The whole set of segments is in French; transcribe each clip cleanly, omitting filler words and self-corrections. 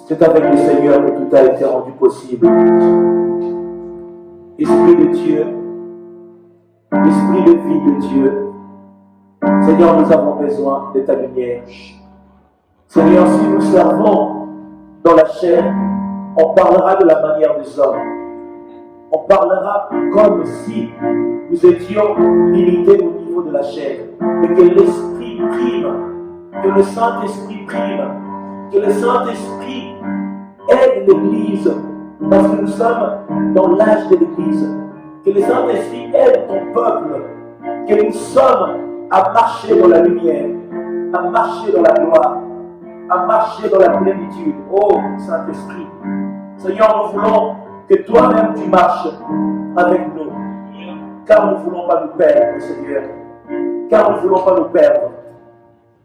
C'est avec le Seigneur que tout a été rendu possible. Esprit de Dieu, Esprit de vie de Dieu, Seigneur, nous avons besoin de ta lumière. Seigneur, si nous servons dans la chair, on parlera de la manière des hommes. On parlera comme si nous étions limités au niveau de la chair. Mais que l'Esprit prime, que le Saint-Esprit prime, que le Saint-Esprit aide l'Église, parce que nous sommes dans l'âge de l'Église. Que le Saint-Esprit aide ton peuple, que nous sommes à marcher dans la lumière, à marcher dans la gloire, à marcher dans la plénitude. Oh Saint-Esprit, Seigneur, nous voulons que toi-même tu marches avec nous, car nous ne voulons pas nous perdre, Seigneur, car nous ne voulons pas nous perdre.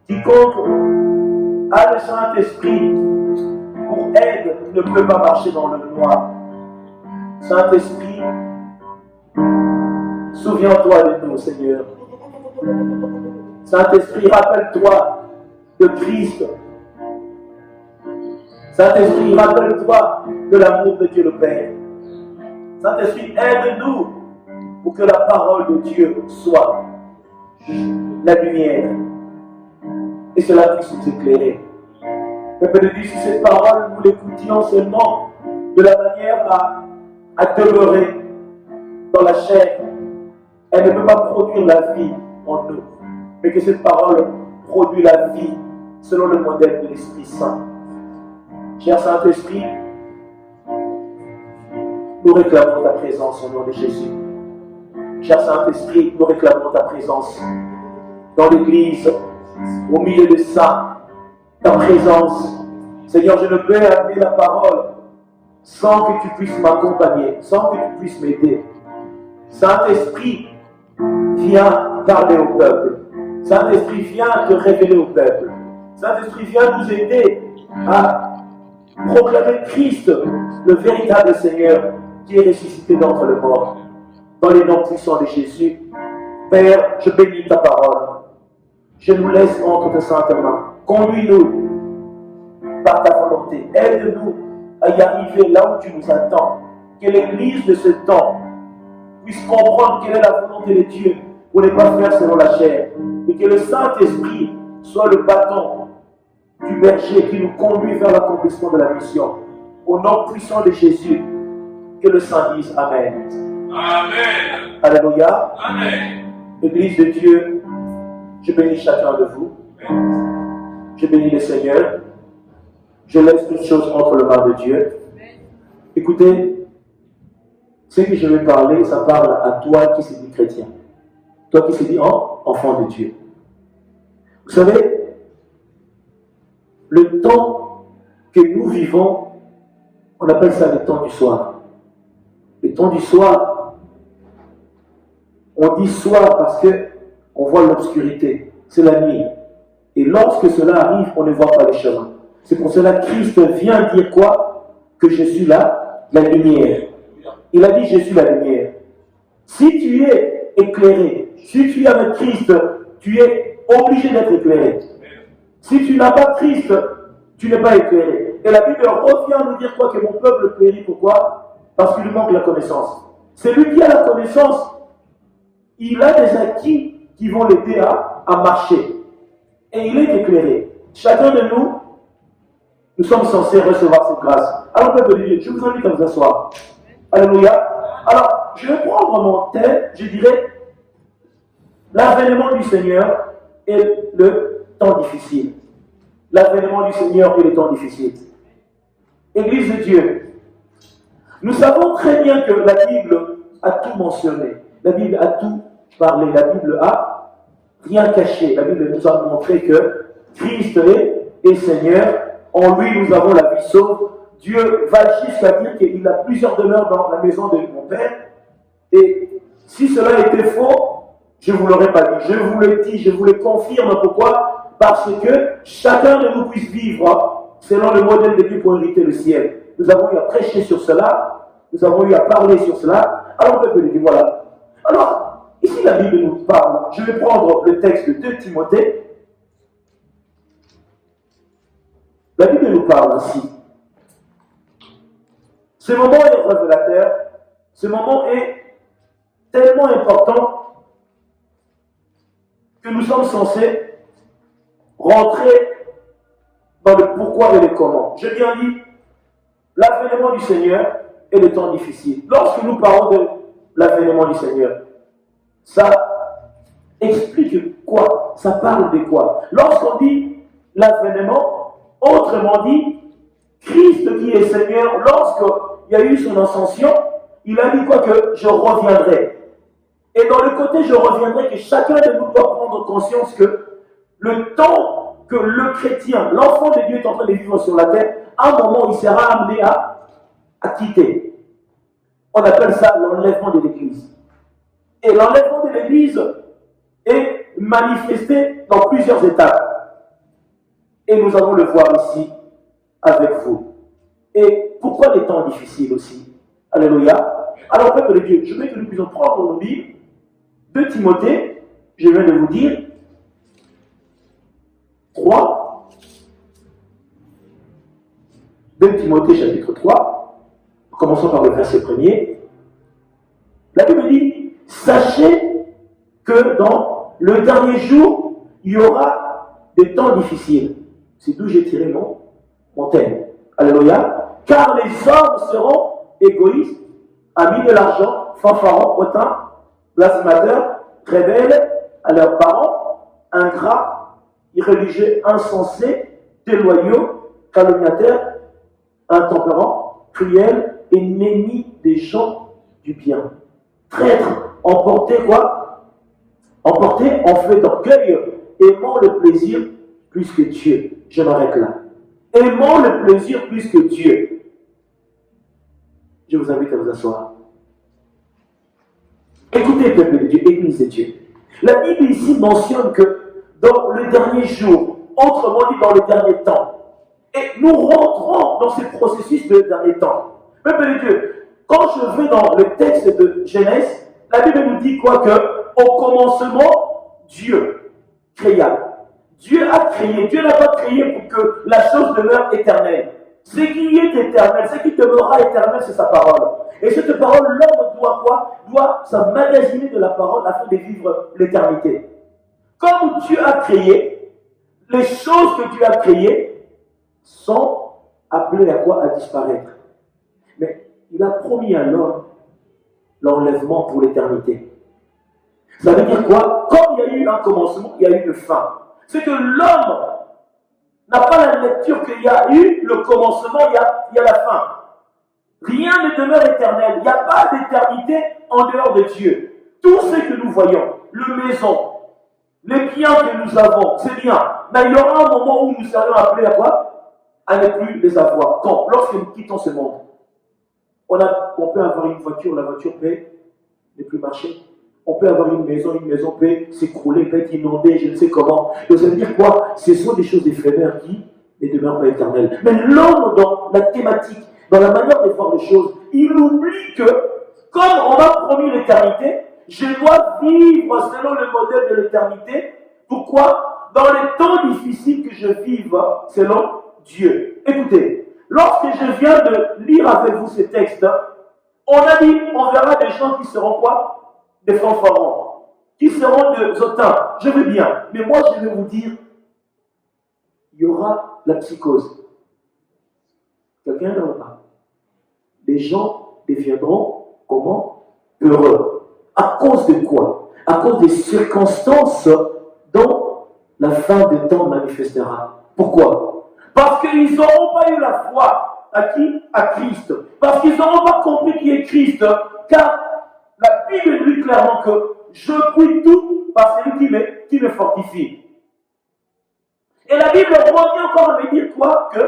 Quiconque a le Saint-Esprit pour aide ne peut pas marcher dans le noir. Saint-Esprit, souviens-toi de nous, Seigneur. Saint-Esprit, rappelle-toi de Christ. Saint-Esprit, rappelle-toi de l'amour de Dieu le Père. Saint-Esprit, aide-nous pour que la parole de Dieu soit la lumière et cela puisse nous éclairer. Mais peut-être si cette parole, nous l'écoutions seulement de la manière à demeurer dans la chair, elle ne peut pas produire la vie en nous, mais que cette parole produit la vie selon le modèle de l'Esprit Saint. Cher Saint-Esprit, nous réclamons ta présence au nom de Jésus. Cher Saint-Esprit, nous réclamons ta présence dans l'Église, au milieu de ça, ta présence. Seigneur, je ne peux amener la parole sans que tu puisses m'accompagner, sans que tu puisses m'aider. Saint-Esprit, viens parler au peuple. Saint-Esprit, viens te révéler au peuple. Saint-Esprit, viens nous aider à proclamer Christ, le véritable Seigneur, qui est ressuscité d'entre les morts. Dans les noms puissants de Jésus, Père, je bénis ta parole. Je nous laisse entre tes saintes mains. Conduis-nous par ta volonté. Aide-nous à y arriver là où tu nous attends. Que l'Église de ce temps puisse comprendre quelle est la volonté de Dieu pour ne pas faire selon la chair. Et que le Saint-Esprit soit le bâton du berger qui nous conduit vers l'accomplissement de la mission. Au nom puissant de Jésus, que le Saint dise Amen. Amen. Alléluia. Amen. Église de Dieu, je bénis chacun de vous. Je bénis le Seigneur. Je laisse toutes choses entre les mains de Dieu. Écoutez, ce que je vais parler, ça parle à toi qui se dit chrétien. Toi qui se dis enfant de Dieu. Vous savez, le temps que nous vivons, on appelle ça le temps du soir. Le temps du soir, on dit soir parce qu'on voit l'obscurité, c'est la nuit. Et lorsque cela arrive, on ne voit pas le chemin. C'est pour cela que Christ vient dire quoi? Que je suis la lumière. Il a dit je suis la lumière. Si tu es éclairé, si tu es avec Christ, tu es obligé d'être éclairé. Si tu n'as pas Christ, tu n'es pas éclairé. Et la Bible revient nous dire quoi? Que mon peuple périt. Pourquoi? Parce qu'il lui manque la connaissance. Celui qui a la connaissance, il a des acquis qui vont l'aider à marcher. Et il est éclairé. Chacun de nous sommes censés recevoir cette grâce. Alors, peuple de Dieu, je vous invite à vous asseoir. Alléluia. Alors, je vais prendre mon thème, je dirais, l'avènement du Seigneur et le temps difficile. L'avènement du Seigneur et le temps difficile. Église de Dieu, nous savons très bien que la Bible a tout mentionné. La Bible a tout parlé. La Bible a rien caché. La Bible nous a montré que Christ est Seigneur. En lui, nous avons la vie sauve. Dieu va jusqu'à dire qu'il a plusieurs demeures dans la maison de mon Père. Et si cela était faux, je ne vous l'aurais pas dit. Je vous le dis, je vous le confirme. Pourquoi? Parce que chacun de nous puisse vivre selon le modèle de Dieu pour hériter le ciel. Nous avons eu à prêcher sur cela. Nous avons eu à parler sur cela. Alors, on peut dire, voilà. Alors, ici, la Bible nous parle. Je vais prendre le texte de 2 Timothée. La Bible nous parle ainsi. Ce moment est révélateur. Ce moment est tellement important que nous sommes censés rentrer dans le pourquoi et le comment. Je viens dire, l'avènement du Seigneur et le temps difficile. Lorsque nous parlons de l'avènement du Seigneur, ça explique quoi? Ça parle de quoi? Lorsqu'on dit l'avènement, autrement dit, Christ qui est Seigneur, lorsqu'il y a eu son ascension, il a dit quoi? Que je reviendrai. Et dans le côté je reviendrai, que chacun de nous doit prendre conscience que le temps que le chrétien, l'enfant de Dieu est en train de vivre sur la terre, à un moment il sera amené à quitter. On appelle ça l'enlèvement de l'Église. Et l'enlèvement de l'Église est manifesté dans plusieurs étapes. Et nous allons le voir ici avec vous. Et pourquoi les temps difficiles aussi? Alléluia. Alors, peuple de Dieu, je veux que nous puissions prendre nos Bibles de Timothée, je viens de vous dire, 3, de Timothée chapitre 3, commençons par le verset 1er. La Bible dit, sachez que dans le dernier jour, il y aura des temps difficiles. C'est d'où j'ai tiré mon thème. Alléluia. Car les hommes seront égoïstes, amis de l'argent, fanfarons, hautains, blasphémateurs, rebelles à leurs parents, ingrats, irréligieux, insensés, déloyaux, calomniateurs, intempérants, cruels, ennemis des gens du bien. Traîtres, emportés quoi? Emportés en fait d'orgueil, aimant le plaisir plus que Dieu. Je m'arrête là. Aimant le plaisir plus que Dieu. Je vous invite à vous asseoir. Écoutez, peuple de Dieu, Église de Dieu. La Bible ici mentionne que dans le dernier jour, autrement dit dans le dernier temps, et nous rentrons dans ce processus de dernier temps. Peuple de Dieu, quand je vais dans le texte de Genèse, la Bible nous dit quoi? Que au commencement, Dieu créa. Dieu a créé. Dieu n'a pas créé pour que la chose demeure éternelle. Ce qui est éternel, ce qui demeurera éternel, c'est sa parole. Et cette parole, l'homme doit quoi? Doit s'emmagasiner de la parole afin de vivre l'éternité. Comme Dieu a créé, les choses que Dieu a créées sont appelées à quoi? À disparaître. Mais il a promis à l'homme l'enlèvement pour l'éternité. Ça veut dire quoi? Comme il y a eu un commencement, il y a eu une fin. C'est que l'homme n'a pas la lecture qu'il y a eu le commencement, il y a la fin. Rien ne demeure éternel. Il n'y a pas d'éternité en dehors de Dieu. Tout ce que nous voyons, le maison, les biens que nous avons, c'est bien. Mais il y aura un moment où nous serions appelés à quoi? À ne plus les avoir. Quand? Lorsque nous quittons ce monde. On peut avoir une voiture, la voiture peut ne plus marcher. On peut avoir une maison peut s'écrouler, peut être inondée, je ne sais comment. Et ça veut dire quoi? Ce sont des choses éphémères qui ne demeurent pas éternelles. Mais l'homme, dans la thématique, dans la manière de voir les choses, il oublie que, comme on m'a promis l'éternité, je dois vivre selon le modèle de l'éternité. Pourquoi? Dans les temps difficiles que je vive selon Dieu. Écoutez, lorsque je viens de lire avec vous ces textes, on a dit, on verra des gens qui seront quoi? Des fanfarons, qui seront des hautains. Je veux bien, mais moi je vais vous dire, il y aura la psychose. Quelqu'un là ou pas? Les gens deviendront comment? Heureux. À cause de quoi? À cause des circonstances dont la fin des temps manifestera. Pourquoi? Parce qu'ils n'auront pas eu la foi. À qui? À Christ. Parce qu'ils n'auront pas compris qui est Christ. Car la Bible dit clairement que je puis tout par celui qui me fortifie. Et la Bible revient encore à me dire quoi? Que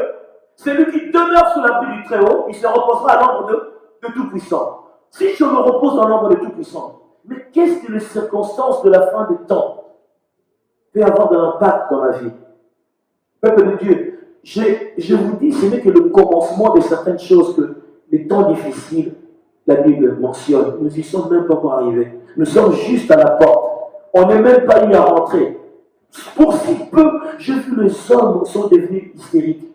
celui qui demeure sous l'abri du Très-Haut, il se reposera à l'ombre de Tout-Puissant. Si je me repose dans l'ombre de Tout-Puissant, mais qu'est-ce que les circonstances de la fin des temps peut avoir de l'impact dans ma vie? Peuple de Dieu, je vous dis, ce n'est que le commencement de certaines choses que les temps difficiles, la Bible mentionne. Nous n'y sommes même pas encore arrivés. Nous sommes juste à la porte. On n'est même pas eu à rentrer. Pour si peu, j'ai vu les hommes sont devenus hystériques.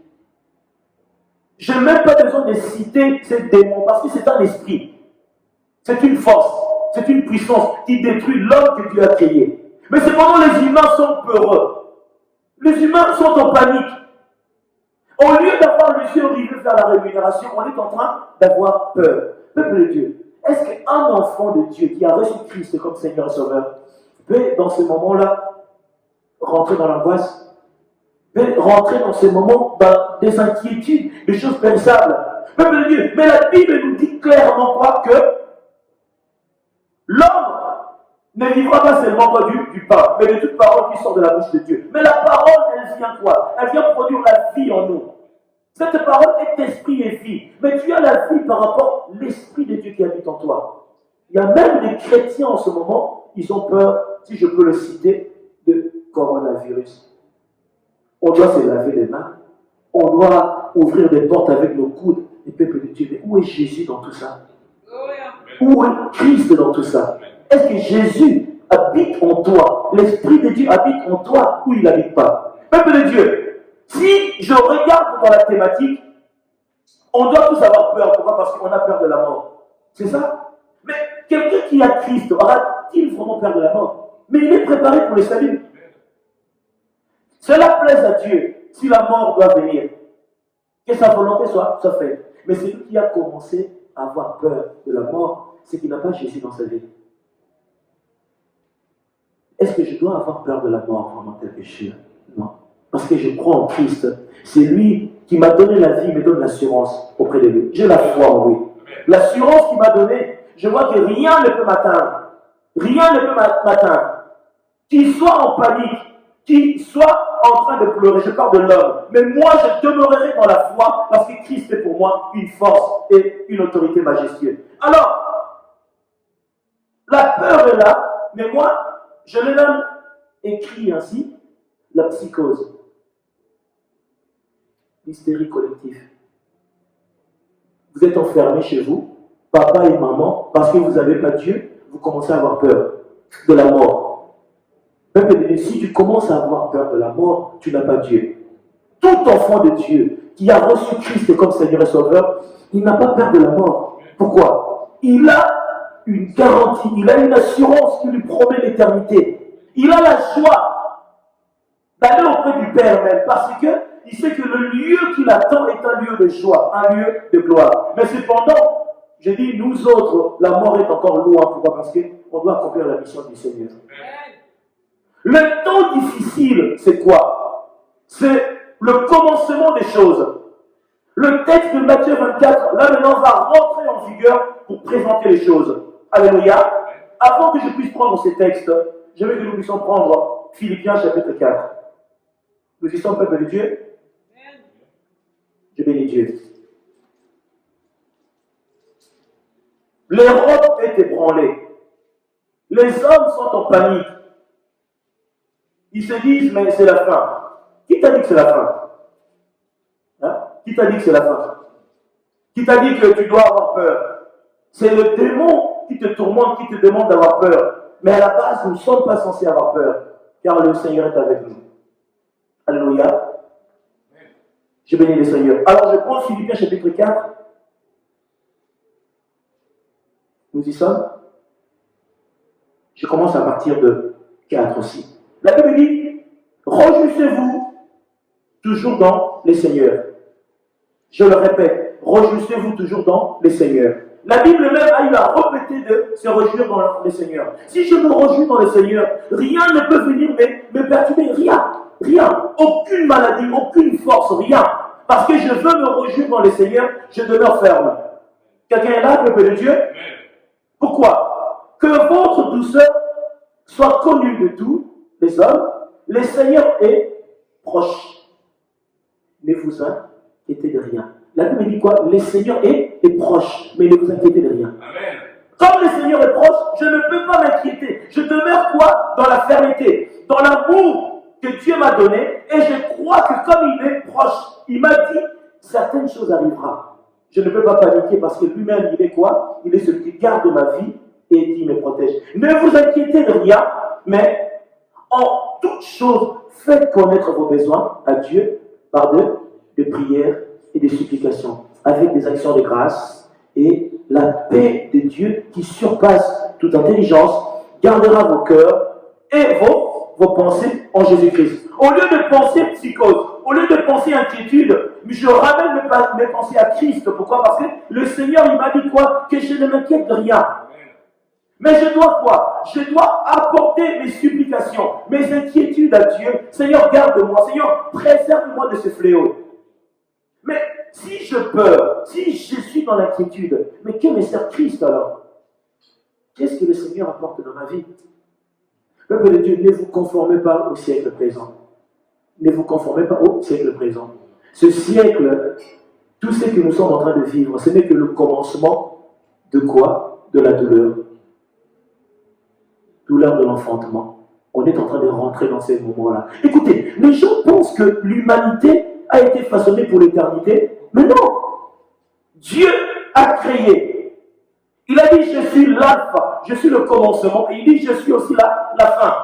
Je n'ai même pas besoin de citer ces démons parce que c'est un esprit. C'est une force, c'est une puissance qui détruit l'homme que Dieu a créé. Mais cependant, les humains sont peureux. Les humains sont en panique. Au lieu d'avoir les yeux rivés vers la rémunération, on est en train d'avoir peur. Peuple de Dieu, est-ce qu'un enfant de Dieu qui a reçu Christ comme Seigneur et Sauveur peut, dans ce moment-là, rentrer dans l'angoisse, peut rentrer dans ces moments dans des inquiétudes, des choses pensables? Peuple de Dieu, mais la Bible nous dit clairement quoi? Que l'homme ne vivra pas seulement du pain, mais de toute parole qui sort de la bouche de Dieu. Mais la parole, elle vient quoi? Elle vient produire la vie en nous. Cette parole est esprit et vie. Mais tu as la vie par rapport à l'esprit de Dieu qui habite en toi. Il y a même des chrétiens en ce moment, ils ont peur, si je peux le citer, de coronavirus. On doit se laver les mains. On doit ouvrir des portes avec nos coudes. Et peuple de Dieu, mais où est Jésus dans tout ça? Où est Christ dans tout ça? Est-ce que Jésus habite en toi? L'Esprit de Dieu habite en toi ou il n'habite pas? Peuple de Dieu, si je regarde dans la thématique, on doit tous avoir peur. Pourquoi? Parce qu'on a peur de la mort. C'est ça? Mais quelqu'un qui a Christ, aura-t-il vraiment peur de la mort? Mais il est préparé pour le salut. Cela plaise à Dieu si la mort doit venir. Que sa volonté soit faite. Mais celui qui a commencé à avoir peur de la mort, c'est qu'il n'a pas Jésus dans sa vie. Est-ce que je dois avoir peur de la mort pendant tel péché? Non. Parce que je crois en Christ. C'est lui qui m'a donné la vie, me donne l'assurance auprès de lui. J'ai la foi en lui. L'assurance qu'il m'a donnée, je vois que rien ne peut m'atteindre. Rien ne peut m'atteindre. Qu'il soit en panique, qu'il soit en train de pleurer, je parle de l'homme. Mais moi, je demeurerai dans la foi parce que Christ est pour moi une force et une autorité majestueuse. Alors, la peur est là, mais moi, je l'ai même écrit ainsi, la psychose. L'hystérie collective. Vous êtes enfermés chez vous, papa et maman, parce que vous n'avez pas Dieu, vous commencez à avoir peur de la mort. Même si tu commences à avoir peur de la mort, tu n'as pas Dieu. Tout enfant de Dieu qui a reçu Christ comme Seigneur et Sauveur, il n'a pas peur de la mort. Pourquoi? Il a une garantie, il a une assurance qui lui promet l'éternité. Il a la joie d'aller auprès du Père même, parce qu'il sait que le lieu qui l'attend est un lieu de joie, un lieu de gloire. Mais cependant, je dis, nous autres, la mort est encore loin. Pourquoi? Parce qu'on doit accomplir la mission du Seigneur. Le temps difficile, c'est quoi? C'est le commencement des choses. Le texte de Matthieu 24, là maintenant, va rentrer en vigueur pour présenter les choses. Alléluia. Avant que je puisse prendre ces textes, je veux que nous puissions prendre Philippiens chapitre 4. Nous y sommes, peuple de Dieu. Je bénis Dieu. L'Europe est ébranlée. Les hommes sont en panique. Ils se disent, mais c'est la fin. Qui t'a dit que c'est la fin? Hein? Qui t'a dit que c'est la fin? Qui t'a dit que tu dois avoir peur? C'est le démon qui te tourmente, qui te demande d'avoir peur. Mais à la base, nous ne sommes pas censés avoir peur, car le Seigneur est avec nous. Alléluia. Je bénis le Seigneur. Alors je prends Philippiens chapitre 4. Nous y sommes. Je commence à partir de 4 aussi. La Bible dit, réjouissez-vous toujours dans les Seigneurs. Je le répète, réjouissez-vous toujours dans les Seigneurs. La Bible même a eu à répéter de se réjouir dans les Seigneurs. Si je me réjouis dans les Seigneurs, rien ne peut venir me perturber. Rien. Aucune maladie, aucune force, rien. Parce que je veux me réjouir dans les Seigneurs, je demeure ferme. Quelqu'un est là, peuple de Dieu? Pourquoi? Que votre douceur soit connue de tous les hommes. Le Seigneur est proche. Ne vous inquiétez de rien. La Bible dit quoi? Le Seigneur est proche, mais ne vous inquiétez de rien. Amen. Comme le Seigneur est proche, je ne peux pas m'inquiéter. Je demeure quoi? Dans la fermeté, dans l'amour que Dieu m'a donné, et je crois que comme il est proche, il m'a dit, certaines choses arriveront. Je ne peux pas paniquer parce que lui-même, il est quoi? Il est celui qui garde ma vie et qui me protège. Ne vous inquiétez de rien, mais en toutes choses, faites connaître vos besoins à Dieu par de prières et des supplications, avec des actions de grâce, et la paix de Dieu qui surpasse toute intelligence gardera vos cœurs et vos pensées en Jésus-Christ. Au lieu de penser psychose, au lieu de penser inquiétude, je ramène mes pensées à Christ. Pourquoi? Parce que le Seigneur, il m'a dit quoi? Que je ne m'inquiète de rien. Mais je dois quoi? Je dois apporter mes supplications, mes inquiétudes à Dieu. Seigneur, garde-moi. Seigneur, préserve-moi de ce fléau. Mais si je peur, si je suis dans l'inquiétude, mais que me sert Christ alors? Qu'est-ce que le Seigneur apporte dans ma vie? Peuple de Dieu, ne vous conformez pas au siècle présent. Ne vous conformez pas au siècle présent. Ce siècle, tout ce que nous sommes en train de vivre, ce n'est que le commencement de quoi? De la douleur. Douleur de l'enfantement. On est en train de rentrer dans ces moments-là. Écoutez, les gens pensent que l'humanité a été façonnée pour l'éternité, mais non. Dieu a créé. Il a dit, je suis l'alpha, je suis le commencement, et il dit, je suis aussi la fin.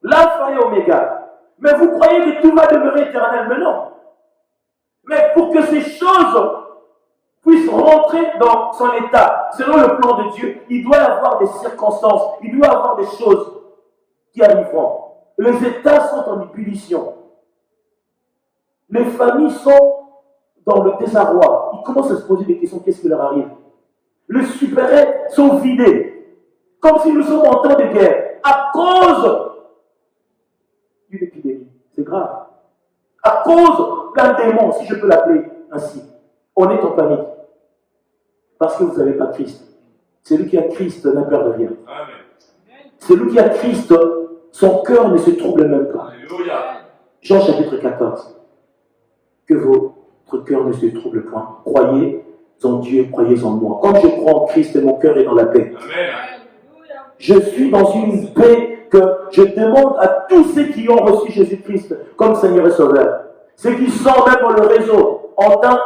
L'alpha et oméga. Mais vous croyez que tout va demeurer éternel, mais non. Mais pour que ces choses puissent rentrer dans son état, selon le plan de Dieu, il doit y avoir des circonstances, il doit y avoir des choses qui arriveront. Les états sont en ébullition. Les familles sont dans le désarroi. Ils commencent à se poser des questions, qu'est-ce qui leur arrive? Les supérettes sont vidés, comme si nous sommes en temps de guerre, à cause d'une épidémie. C'est grave. À cause d'un démon, si je peux l'appeler ainsi. On est en panique. Parce que vous n'avez pas Christ. Celui qui a Christ n'a peur de rien. Amen. Celui qui a Christ, son cœur ne se trouble même pas. Alléluia. Jean chapitre 14. Que votre cœur ne se trouble point. Croyez en Dieu, croyez en moi. Quand je crois en Christ, mon cœur est dans la paix. Amen. Je suis dans une paix que je demande à tous ceux qui ont reçu Jésus-Christ comme Seigneur et Sauveur. Ceux qui sont même dans le réseau, en train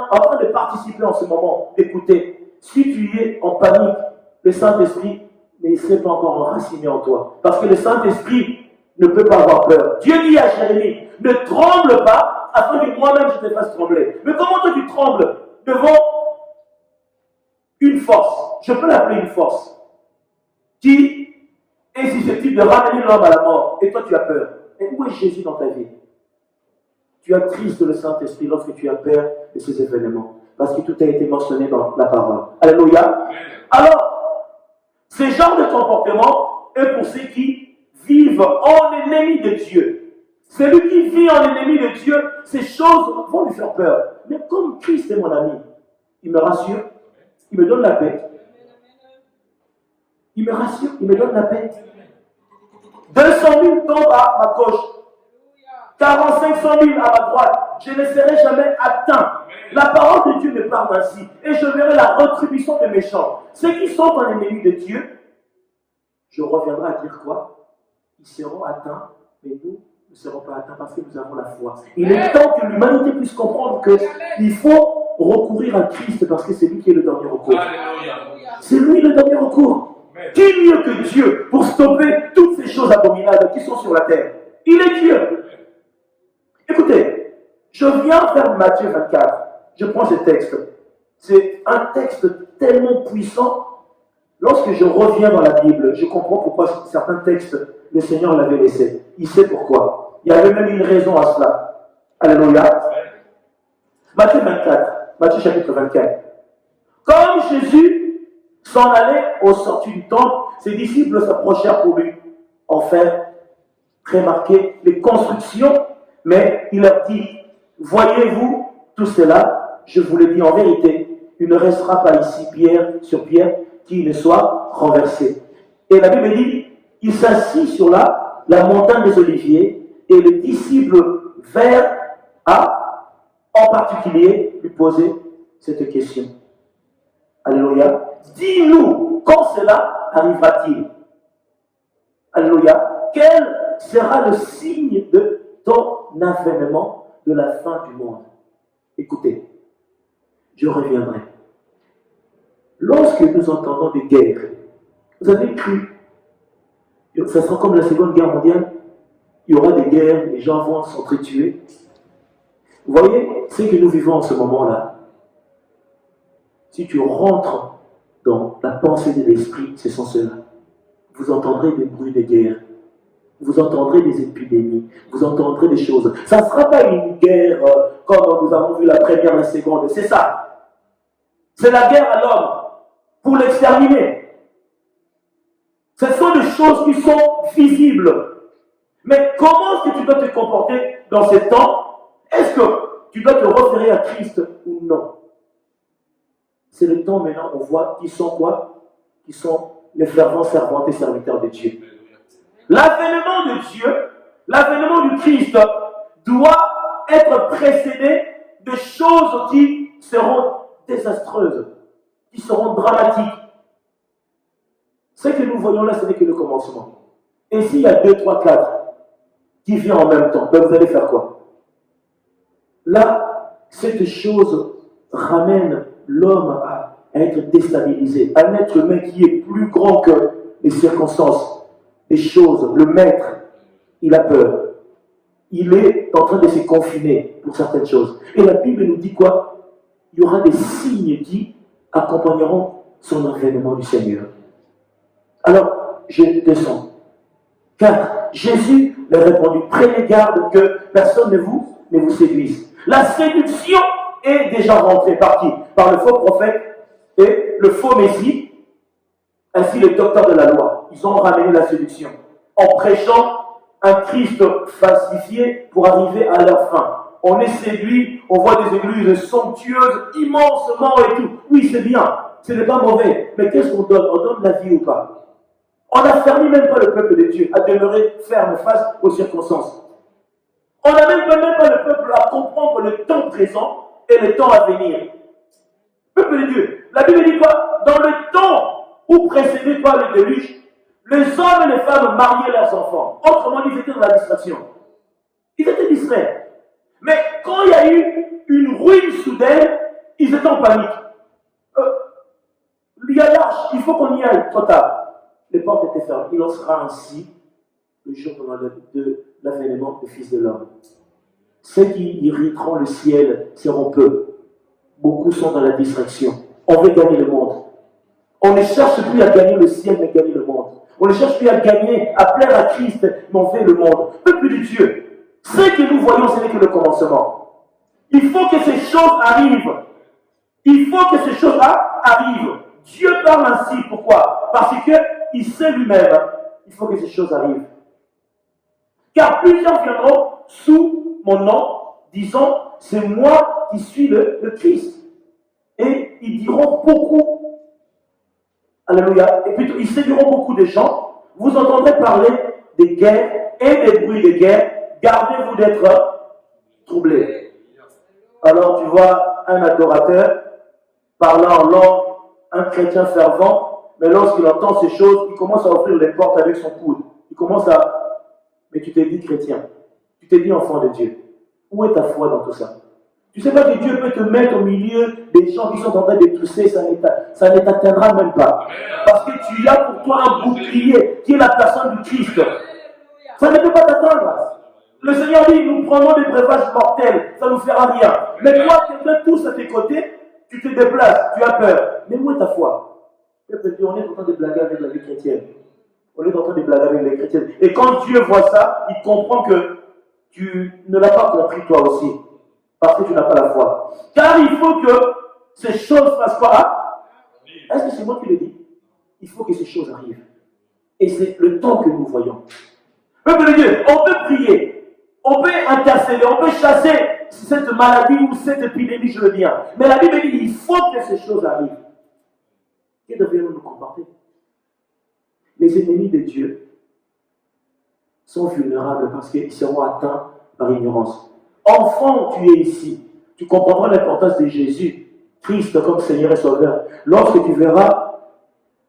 de participer en ce moment. Écoutez, si tu es en panique, le Saint-Esprit ne s'est pas encore enraciné en toi. Parce que le Saint-Esprit ne peut pas avoir peur. Dieu dit à Jérémie, ne tremble pas, afin que moi-même je te fasse trembler. Mais comment toi tu trembles devant une force, je peux l'appeler une force, qui est susceptible de ramener l'homme à la mort, et toi tu as peur. Et où est Jésus dans ta vie? Tu as Christ le Saint-Esprit lorsque tu as peur de ces événements. Parce que tout a été mentionné dans la parole. Alléluia. Alors, ce genre de comportement est pour ceux qui vivent en ennemi de Dieu. Celui qui vit en ennemi de Dieu, ces choses vont lui faire peur. Mais comme Christ est mon ami, il me rassure, il me donne la paix. Il me rassure, il me donne la paix. 200 000 tombent à ma gauche. 45 000 à ma droite. Je ne serai jamais atteint. La parole de Dieu me parle ainsi. Et je verrai la rétribution des méchants. Ceux qui sont en ennemi de Dieu, je reviendrai à dire quoi? Ils seront atteints, mais nous ne serons pas atteints parce que nous avons la foi. Il est temps que l'humanité puisse comprendre qu'il faut recourir à Christ parce que c'est lui qui est le dernier recours. C'est lui le dernier recours. Qui mieux que Dieu pour stopper toutes ces choses abominables qui sont sur la terre? Il est Dieu. Écoutez, je viens faire Matthieu 24. Je prends ce texte. C'est un texte tellement puissant. Lorsque je reviens dans la Bible, je comprends pourquoi certains textes, le Seigneur l'avait laissé. Il sait pourquoi. Il y avait même une raison à cela. Alléluia. Matthieu 24. Matthieu chapitre 24. Comme Jésus s'en allait au sortir du temple, ses disciples s'approchèrent pour lui en faire remarquer les constructions. Mais il leur dit, voyez-vous tout cela? Je vous le dis en vérité, il ne restera pas ici pierre sur pierre qui ne soit renversé. Et la Bible dit, il s'assit sur la montagne des Oliviers et les disciples vinrent en particulier lui poser cette question. Alléluia. Dis-nous, quand cela arrivera-t-il? Alléluia. Quel sera le signe de ton avènement de la fin du monde? Écoutez, je reviendrai. Lorsque nous entendons des guerres, vous avez cru, ça sera comme la Seconde Guerre mondiale, il y aura des guerres, les gens vont s'entretuer. Vous voyez, ce que nous vivons en ce moment-là, si tu rentres dans la pensée de l'esprit, ce sont ceux-là. Vous entendrez des bruits de guerre. Vous entendrez des épidémies, vous entendrez des choses. Ça ne sera pas une guerre comme nous avons vu la première et la seconde. C'est ça. C'est la guerre à l'homme pour l'exterminer. Ce sont des choses qui sont visibles. Mais comment est-ce que tu dois te comporter dans ces temps? Est-ce que tu dois te référer à Christ ou non? C'est le temps maintenant, on voit qui sont quoi? Qui sont les fervents servantes et serviteurs de Dieu. L'avènement de Dieu, l'avènement du Christ doit être précédé de choses qui seront désastreuses, qui seront dramatiques. Ce que nous voyons là, ce n'est que le commencement. Et s'il y a 2, 3, 4 qui viennent en même temps, ben vous allez faire quoi? Là, cette chose ramène l'homme à être déstabilisé, un être humain qui est plus grand que les circonstances. Les choses, le maître, il a peur. Il est en train de se confiner pour certaines choses. Et la Bible nous dit quoi? Il y aura des signes qui accompagneront son avènement du Seigneur. Alors, je descends. 4. Jésus leur répondit, prenez garde que personne ne vous séduise. La séduction est déjà rentrée par qui? Par le faux prophète et le faux Messie, ainsi les docteurs de la loi. Ils ont ramené la séduction en prêchant un Christ falsifié pour arriver à leur fin. On est séduit, on voit des églises somptueuses, immensement et tout. Oui, c'est bien, ce n'est pas mauvais. Mais qu'est-ce qu'on donne? On donne la vie ou pas? On n'affermit même pas le peuple de Dieu à demeurer ferme face aux circonstances. On n'amène même pas le peuple à comprendre le temps présent et le temps à venir. Peuple de Dieu, la Bible dit quoi? Dans le temps où précédé par le déluge, les hommes et les femmes mariaient leurs enfants. Autrement dit, ils étaient dans la distraction. Ils étaient distraits. Mais quand il y a eu une ruine soudaine, ils étaient en panique. Il y a l'arche, il faut qu'on y aille, trop tard. Les portes étaient fermées. Il en sera ainsi le jour de l'avènement du Fils de l'homme. Ceux qui irriteront le ciel seront peu. Beaucoup sont dans la distraction. On veut gagner le monde. On ne cherche plus à gagner le ciel, mais gagner le monde. On ne cherche plus à gagner, à plaire à Christ, mais on fait le monde. Peuple de Dieu, ce que nous voyons, ce n'est que le commencement. Il faut que ces choses arrivent. Il faut que ces choses arrivent. Dieu parle ainsi. Pourquoi? Parce qu'il sait lui-même, il faut que ces choses arrivent. Car plusieurs viendront sous mon nom, disant, c'est moi qui suis le Christ. Et ils diront beaucoup. Alléluia. Et puis ils séduiront beaucoup de gens. Vous entendrez parler des guerres et des bruits de guerre. Gardez-vous d'être troublés. Alors tu vois un adorateur parlant en langue, un chrétien fervent, mais lorsqu'il entend ces choses, il commence à ouvrir les portes avec son coude. Il commence à... Mais tu t'es dit chrétien. Tu t'es dit enfant de Dieu. Où est ta foi dans tout ça? Tu sais pas que Dieu peut te mettre au milieu des gens qui sont en train de tousser, ça ne t'atteindra même pas. Parce que tu as pour toi un bouclier qui est la personne du Christ. Ça ne peut pas t'atteindre. Le Seigneur dit, nous prenons des breuvages mortels, ça ne nous fera rien. Mais toi, quelqu'un tousse à tes côtés, tu te déplaces, tu as peur. Mais où est ta foi? On est en train de blaguer avec la vie chrétienne. On est en train de blaguer avec les chrétiens. Et quand Dieu voit ça, il comprend que tu ne l'as pas compris toi aussi. Parce que tu n'as pas la foi. Car il faut que ces choses fassent quoi? Est-ce que c'est moi qui le dis? Il faut que ces choses arrivent. Et c'est le temps que nous voyons. Peuple de Dieu, on peut prier, on peut intercéder, on peut chasser cette maladie ou cette épidémie, je veux dire. Mais la Bible dit il faut que ces choses arrivent. Que devrions-nous nous comporter? Les ennemis de Dieu sont vulnérables parce qu'ils seront atteints par ignorance. Enfant, tu es ici. Tu comprendras l'importance de Jésus, Christ comme Seigneur et Sauveur. Lorsque tu verras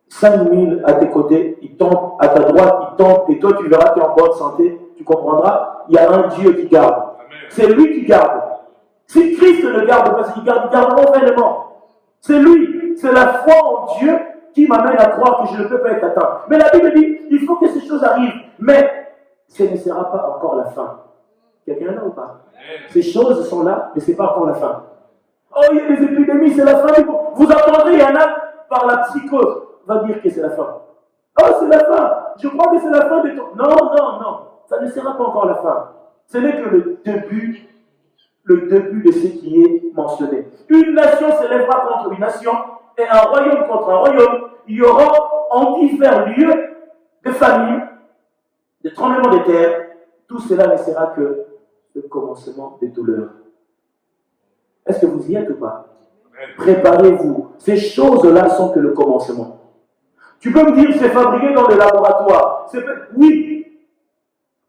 5000 à tes côtés, ils tombent à ta droite, ils tombent, et toi tu verras que tu es en bonne santé, tu comprendras, il y a un Dieu qui garde. C'est lui qui garde. Si Christ le garde, parce qu'il garde, il gardera vraiment. C'est lui, c'est la foi en Dieu qui m'amène à croire que je ne peux pas être atteint. Mais la Bible dit, il faut que ces choses arrivent, mais ce ne sera pas encore la fin. Quelqu'un là ou pas? Ces choses sont là, mais ce n'est pas encore la fin. Oh, il y a des épidémies, c'est la fin du monde. Vous entendrez, il y en a par la psychose, va dire que c'est la fin. Oh, c'est la fin. Je crois que c'est la fin de tout. Non, non, non. Ça ne sera pas encore la fin. Ce n'est que le début de ce qui est mentionné. Une nation s'élèvera contre une nation et un royaume contre un royaume. Il y aura en divers lieux de famine, de tremblements de terre. Tout cela ne sera que le commencement des douleurs. Est-ce que vous y êtes ou pas? Préparez-vous. Ces choses-là sont que le commencement. Tu peux me dire, c'est fabriqué dans le laboratoire. Oui,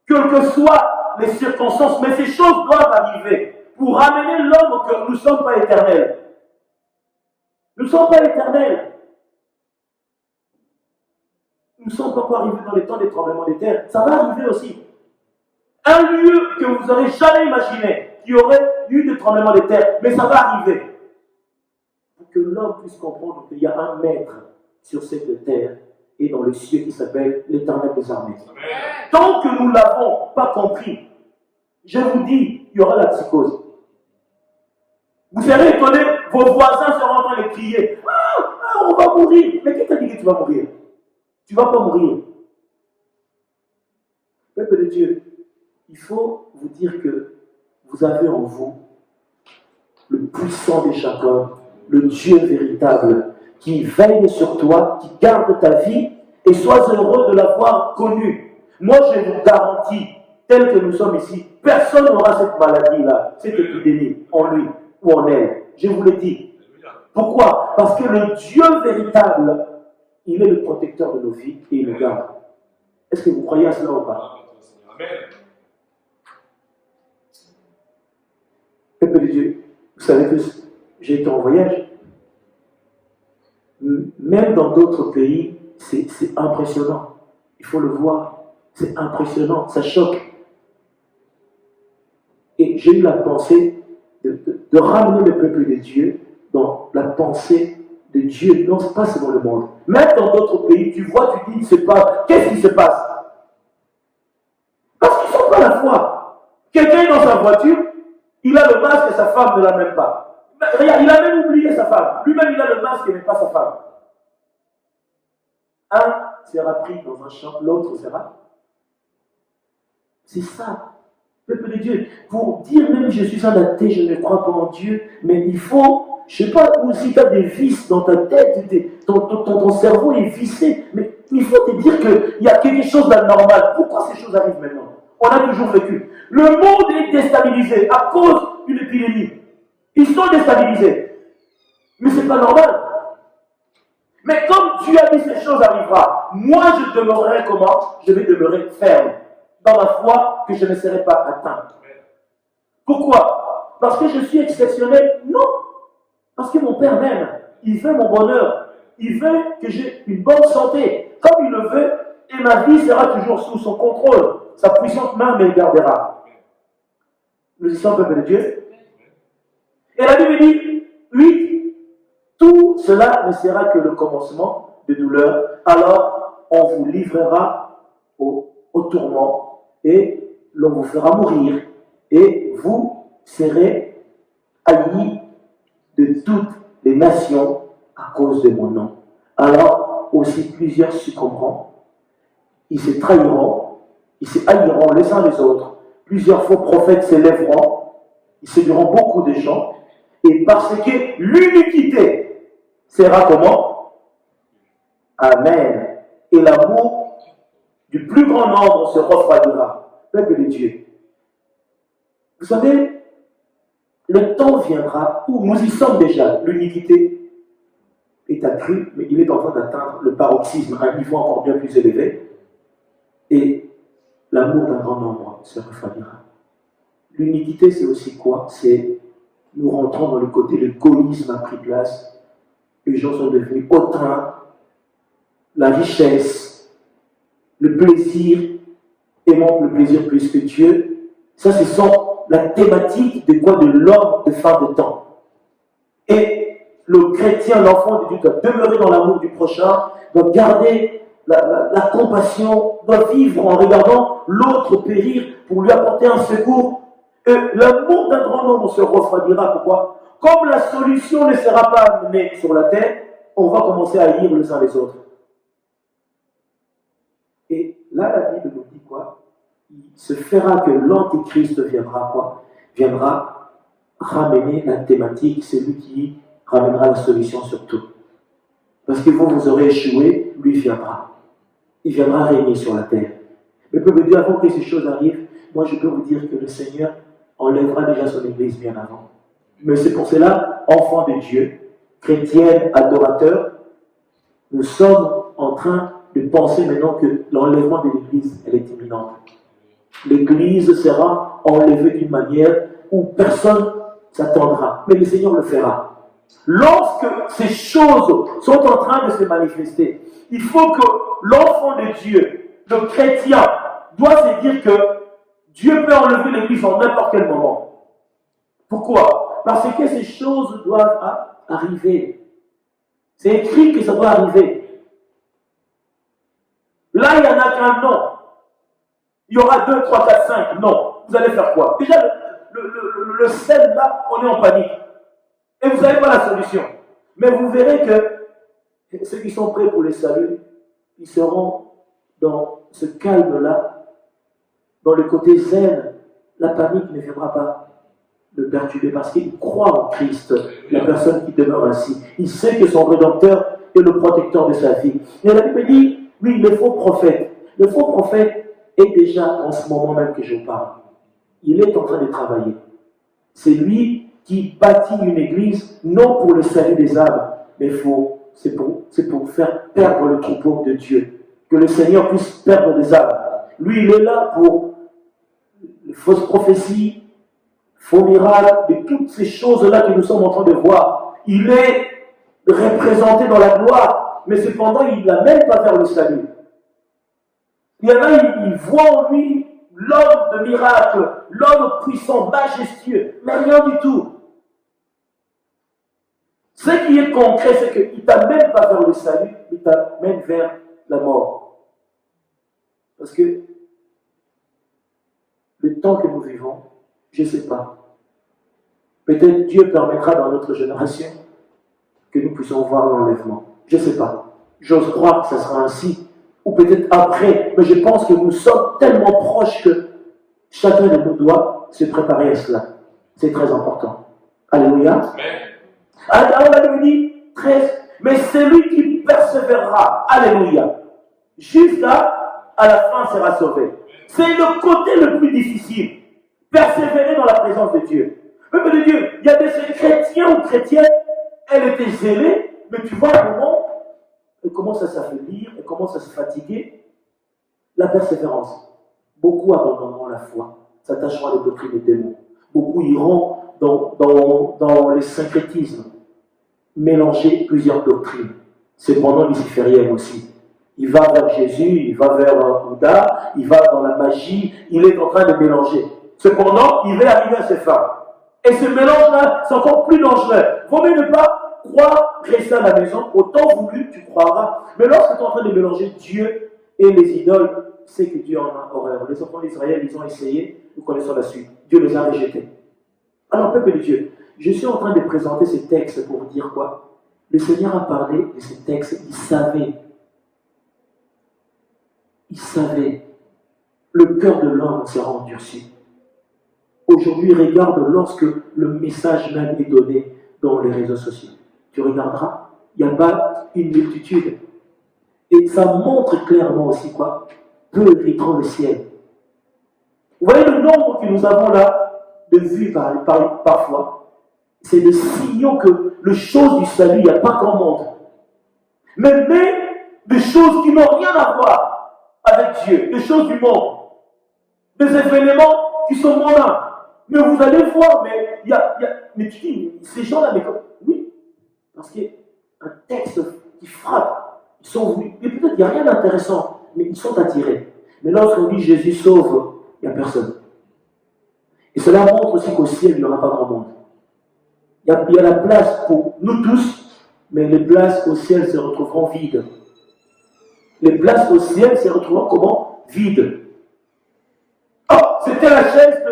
quelles que soient les circonstances, mais ces choses doivent arriver pour ramener l'homme au cœur. Nous ne sommes pas éternels. Nous ne sommes pas éternels. Nous ne sommes pas encore arrivés dans les temps des tremblements de terre. Ça va arriver aussi. Un lieu que vous n'aurez jamais imaginé, qu'il y aurait eu de tremblements de terre, mais ça va arriver. Pour que l'homme puisse comprendre qu'il y a un maître sur cette terre et dans les cieux qui s'appelle l'Éternel des armées. Tant que nous ne l'avons pas compris, je vous dis, il y aura la psychose. Vous serez étonnés, vos voisins seront en train de crier, ah, on va mourir. Mais qui t'a dit que tu vas mourir? Tu ne vas pas mourir. Peuple de Dieu, il faut vous dire que vous avez en vous le puissant des Jacob, le Dieu véritable, qui veille sur toi, qui garde ta vie, et sois heureux de l'avoir connu. Moi, je vous garantis, tel que nous sommes ici, personne n'aura cette maladie-là, cette épidémie, en lui ou en elle. Je vous le dis. Pourquoi? Parce que le Dieu véritable, il est le protecteur de nos vies et il nous garde. Est-ce que vous croyez à cela ou pas? Peuple de Dieu, vous savez que j'ai été en voyage. Même dans d'autres pays, c'est impressionnant. Il faut le voir. C'est impressionnant, ça choque. Et j'ai eu la pensée de ramener le peuple de Dieu dans la pensée de Dieu, non pas seulement le monde. Même dans d'autres pays, tu vois, tu dis, il se passe. Qu'est-ce qui se passe? Parce qu'ils ne sont pas à la foi. Quelqu'un est dans sa voiture, il a le masque et sa femme ne l'a même pas. Regarde, il a même oublié sa femme. Lui-même, il a le masque et n'est pas sa femme. Un sera pris dans un champ, l'autre sera. C'est ça. Peuple de Dieu, pour dire même je suis un athée, je ne crois pas en Dieu, mais il faut, je ne sais pas, ou si tu as des vices dans ta tête, ton cerveau est vissé, mais il faut te dire qu'il y a quelque chose d'anormal. Pourquoi ces choses arrivent maintenant? On a toujours vécu. Le monde est déstabilisé à cause d'une épidémie. Ils sont déstabilisés. Mais ce n'est pas normal. Mais comme Dieu a dit ces choses arrivera, moi je demeurerai comment? Je vais demeurer ferme dans la foi que je ne serai pas atteint. Pourquoi? Parce que je suis exceptionnel? Non. Parce que mon Père m'aime. Il veut mon bonheur. Il veut que j'ai une bonne santé. Comme il le veut, et ma vie sera toujours sous son contrôle. Sa puissante main me gardera. Nous y sommes, peuple de Dieu. Et la Bible dit, 8, tout cela ne sera que le commencement de douleur. Alors, on vous livrera au tourment et l'on vous fera mourir. Et vous serez haïs de toutes les nations à cause de mon nom. Alors, aussi plusieurs succomberont. Ils se trahiront, ils se haïront les uns les autres. Plusieurs faux prophètes s'élèveront. Ils séduiront beaucoup de gens. Et parce que l'iniquité sera comment? Amen. Et l'amour du plus grand nombre se refroidira. Peuple de Dieu. Vous savez, le temps viendra où nous y sommes déjà. L'iniquité est accrue, mais il est en train d'atteindre le paroxysme à un niveau encore bien plus élevé. Et l'amour d'un grand nombre se refroidira. L'iniquité, c'est aussi quoi? C'est nous rentrons dans le côté, l'égoïsme a pris place. Les gens sont devenus hautains, la richesse, le plaisir, aimant le plaisir plus que Dieu. Ça, ce sont la thématique de quoi? De l'homme de fin de temps. Et le chrétien, l'enfant de Dieu, doit demeurer dans l'amour du prochain, doit garder la compassion, doit vivre en regardant l'autre périr pour lui apporter un secours. Et l'amour d'un grand nombre se refroidira. Pourquoi? Comme la solution ne sera pas amenée sur la terre, on va commencer à haïr les uns les autres. Et là, la Bible nous dit quoi? Il se fera que l'Antichrist viendra quoi? Viendra ramener la thématique, c'est lui qui ramènera la solution sur tout. Parce que vous aurez échoué, lui viendra. Il viendra régner sur la terre. Mais peut me dire, avant que ces choses arrivent, moi je peux vous dire que le Seigneur enlèvera déjà son Église bien avant. Mais c'est pour cela, enfants de Dieu, chrétiens, adorateurs, nous sommes en train de penser maintenant que l'enlèvement de l'Église, elle est imminente. L'Église sera enlevée d'une manière où personne ne s'attendra. Mais le Seigneur le fera. Lorsque ces choses sont en train de se manifester, il faut que l'enfant de Dieu, le chrétien, doit se dire que Dieu peut enlever l'Église en n'importe quel moment. Pourquoi? Parce que ces choses doivent arriver. C'est écrit que ça doit arriver. Là, il n'y en a qu'un non. Il y aura 2, 3, 4, 5 non. Vous allez faire quoi? Déjà, le sel là, on est en panique. Et vous n'avez pas la solution. Mais vous verrez que ceux qui sont prêts pour les saluts, ils seront dans ce calme-là, dans le côté zen. La panique ne viendra pas le perturber parce qu'il croit en Christ, la personne qui demeure ainsi. Il sait que son Rédempteur est le protecteur de sa vie. Et la Bible dit, oui, le faux prophète. Le faux prophète est déjà en ce moment même que je vous parle. Il est en train de travailler. C'est lui qui bâtit une église, non pour le salut des âmes, mais c'est pour faire perdre le troupeau de Dieu. Que le Seigneur puisse perdre des âmes. Lui, il est là pour les fausses prophéties, faux miracles, et toutes ces choses-là que nous sommes en train de voir. Il est représenté dans la gloire, mais cependant, il n'amène pas vers le salut. Il y en a, il voit en lui l'homme de miracle, l'homme puissant, majestueux, mais rien du tout. Ce qui est concret, c'est qu'il ne t'amène pas vers le salut, il t'amène vers la mort. Parce que le temps que nous vivons, je ne sais pas. Peut-être Dieu permettra dans notre génération que nous puissions voir l'enlèvement. Je ne sais pas. J'ose croire que ce sera ainsi. Ou peut-être après. Mais je pense que nous sommes tellement proches que chacun de nous doit se préparer à cela. C'est très important. Alléluia. Alors la Bible dit 13. Mais celui qui persévérera, alléluia, jusqu'à la fin sera sauvé. C'est le côté le plus difficile. Persévérer dans la présence de Dieu. Peuple de Dieu, il y a des chrétiens ou chrétiennes, elle était zélée, mais tu vois à un moment, elle commence à s'affaiblir, elle commence à se fatiguer. La persévérance. Beaucoup abandonneront la foi, s'attacheront à la doctrine des démons. Beaucoup iront dans les syncrétismes, mélanger plusieurs doctrines. Cependant, luciférienne aussi. Il va vers Jésus, il va vers Bouddha, il va dans la magie, il est en train de mélanger. Cependant, il va arriver à ses fins. Et ce mélange-là, c'est encore plus dangereux. Vaut mieux ne pas croire, rester à la maison, autant voulu tu croiras. Mais lorsque tu es en train de mélanger Dieu et les idoles, c'est que Dieu en a horreur. Les enfants d'Israël, ils ont essayé, nous connaissons la suite. Dieu les a rejetés. Alors, peuple de Dieu, je suis en train de présenter ces textes pour vous dire quoi? Le Seigneur a parlé de ces textes, il savait. Il savait. Le cœur de l'homme sera endurci. Aujourd'hui, regarde lorsque le message même est donné dans les réseaux sociaux. Tu regarderas, il n'y a pas une multitude. Et ça montre clairement aussi quoi? Peu héritera le ciel. Vous voyez le nombre que nous avons là de vues parfois. C'est le signaux que les choses du salut, il n'y a pas grand monde. Mais des choses qui n'ont rien à voir avec Dieu, des choses du monde, des événements qui sont mondains. Mais vous allez voir, mais tu dis, ces gens-là, mais oui, parce qu'il y a un texte qui frappe, ils sont venus, et peut-être il n'y a rien d'intéressant, mais ils sont attirés. Mais lorsqu'on dit Jésus sauve, il n'y a personne. Et cela montre aussi qu'au ciel, il n'y aura pas grand monde. Il y a la place pour nous tous, mais les places au ciel se retrouveront vides. Les places au ciel se retrouveront comment? Vides. Oh, c'était la chaise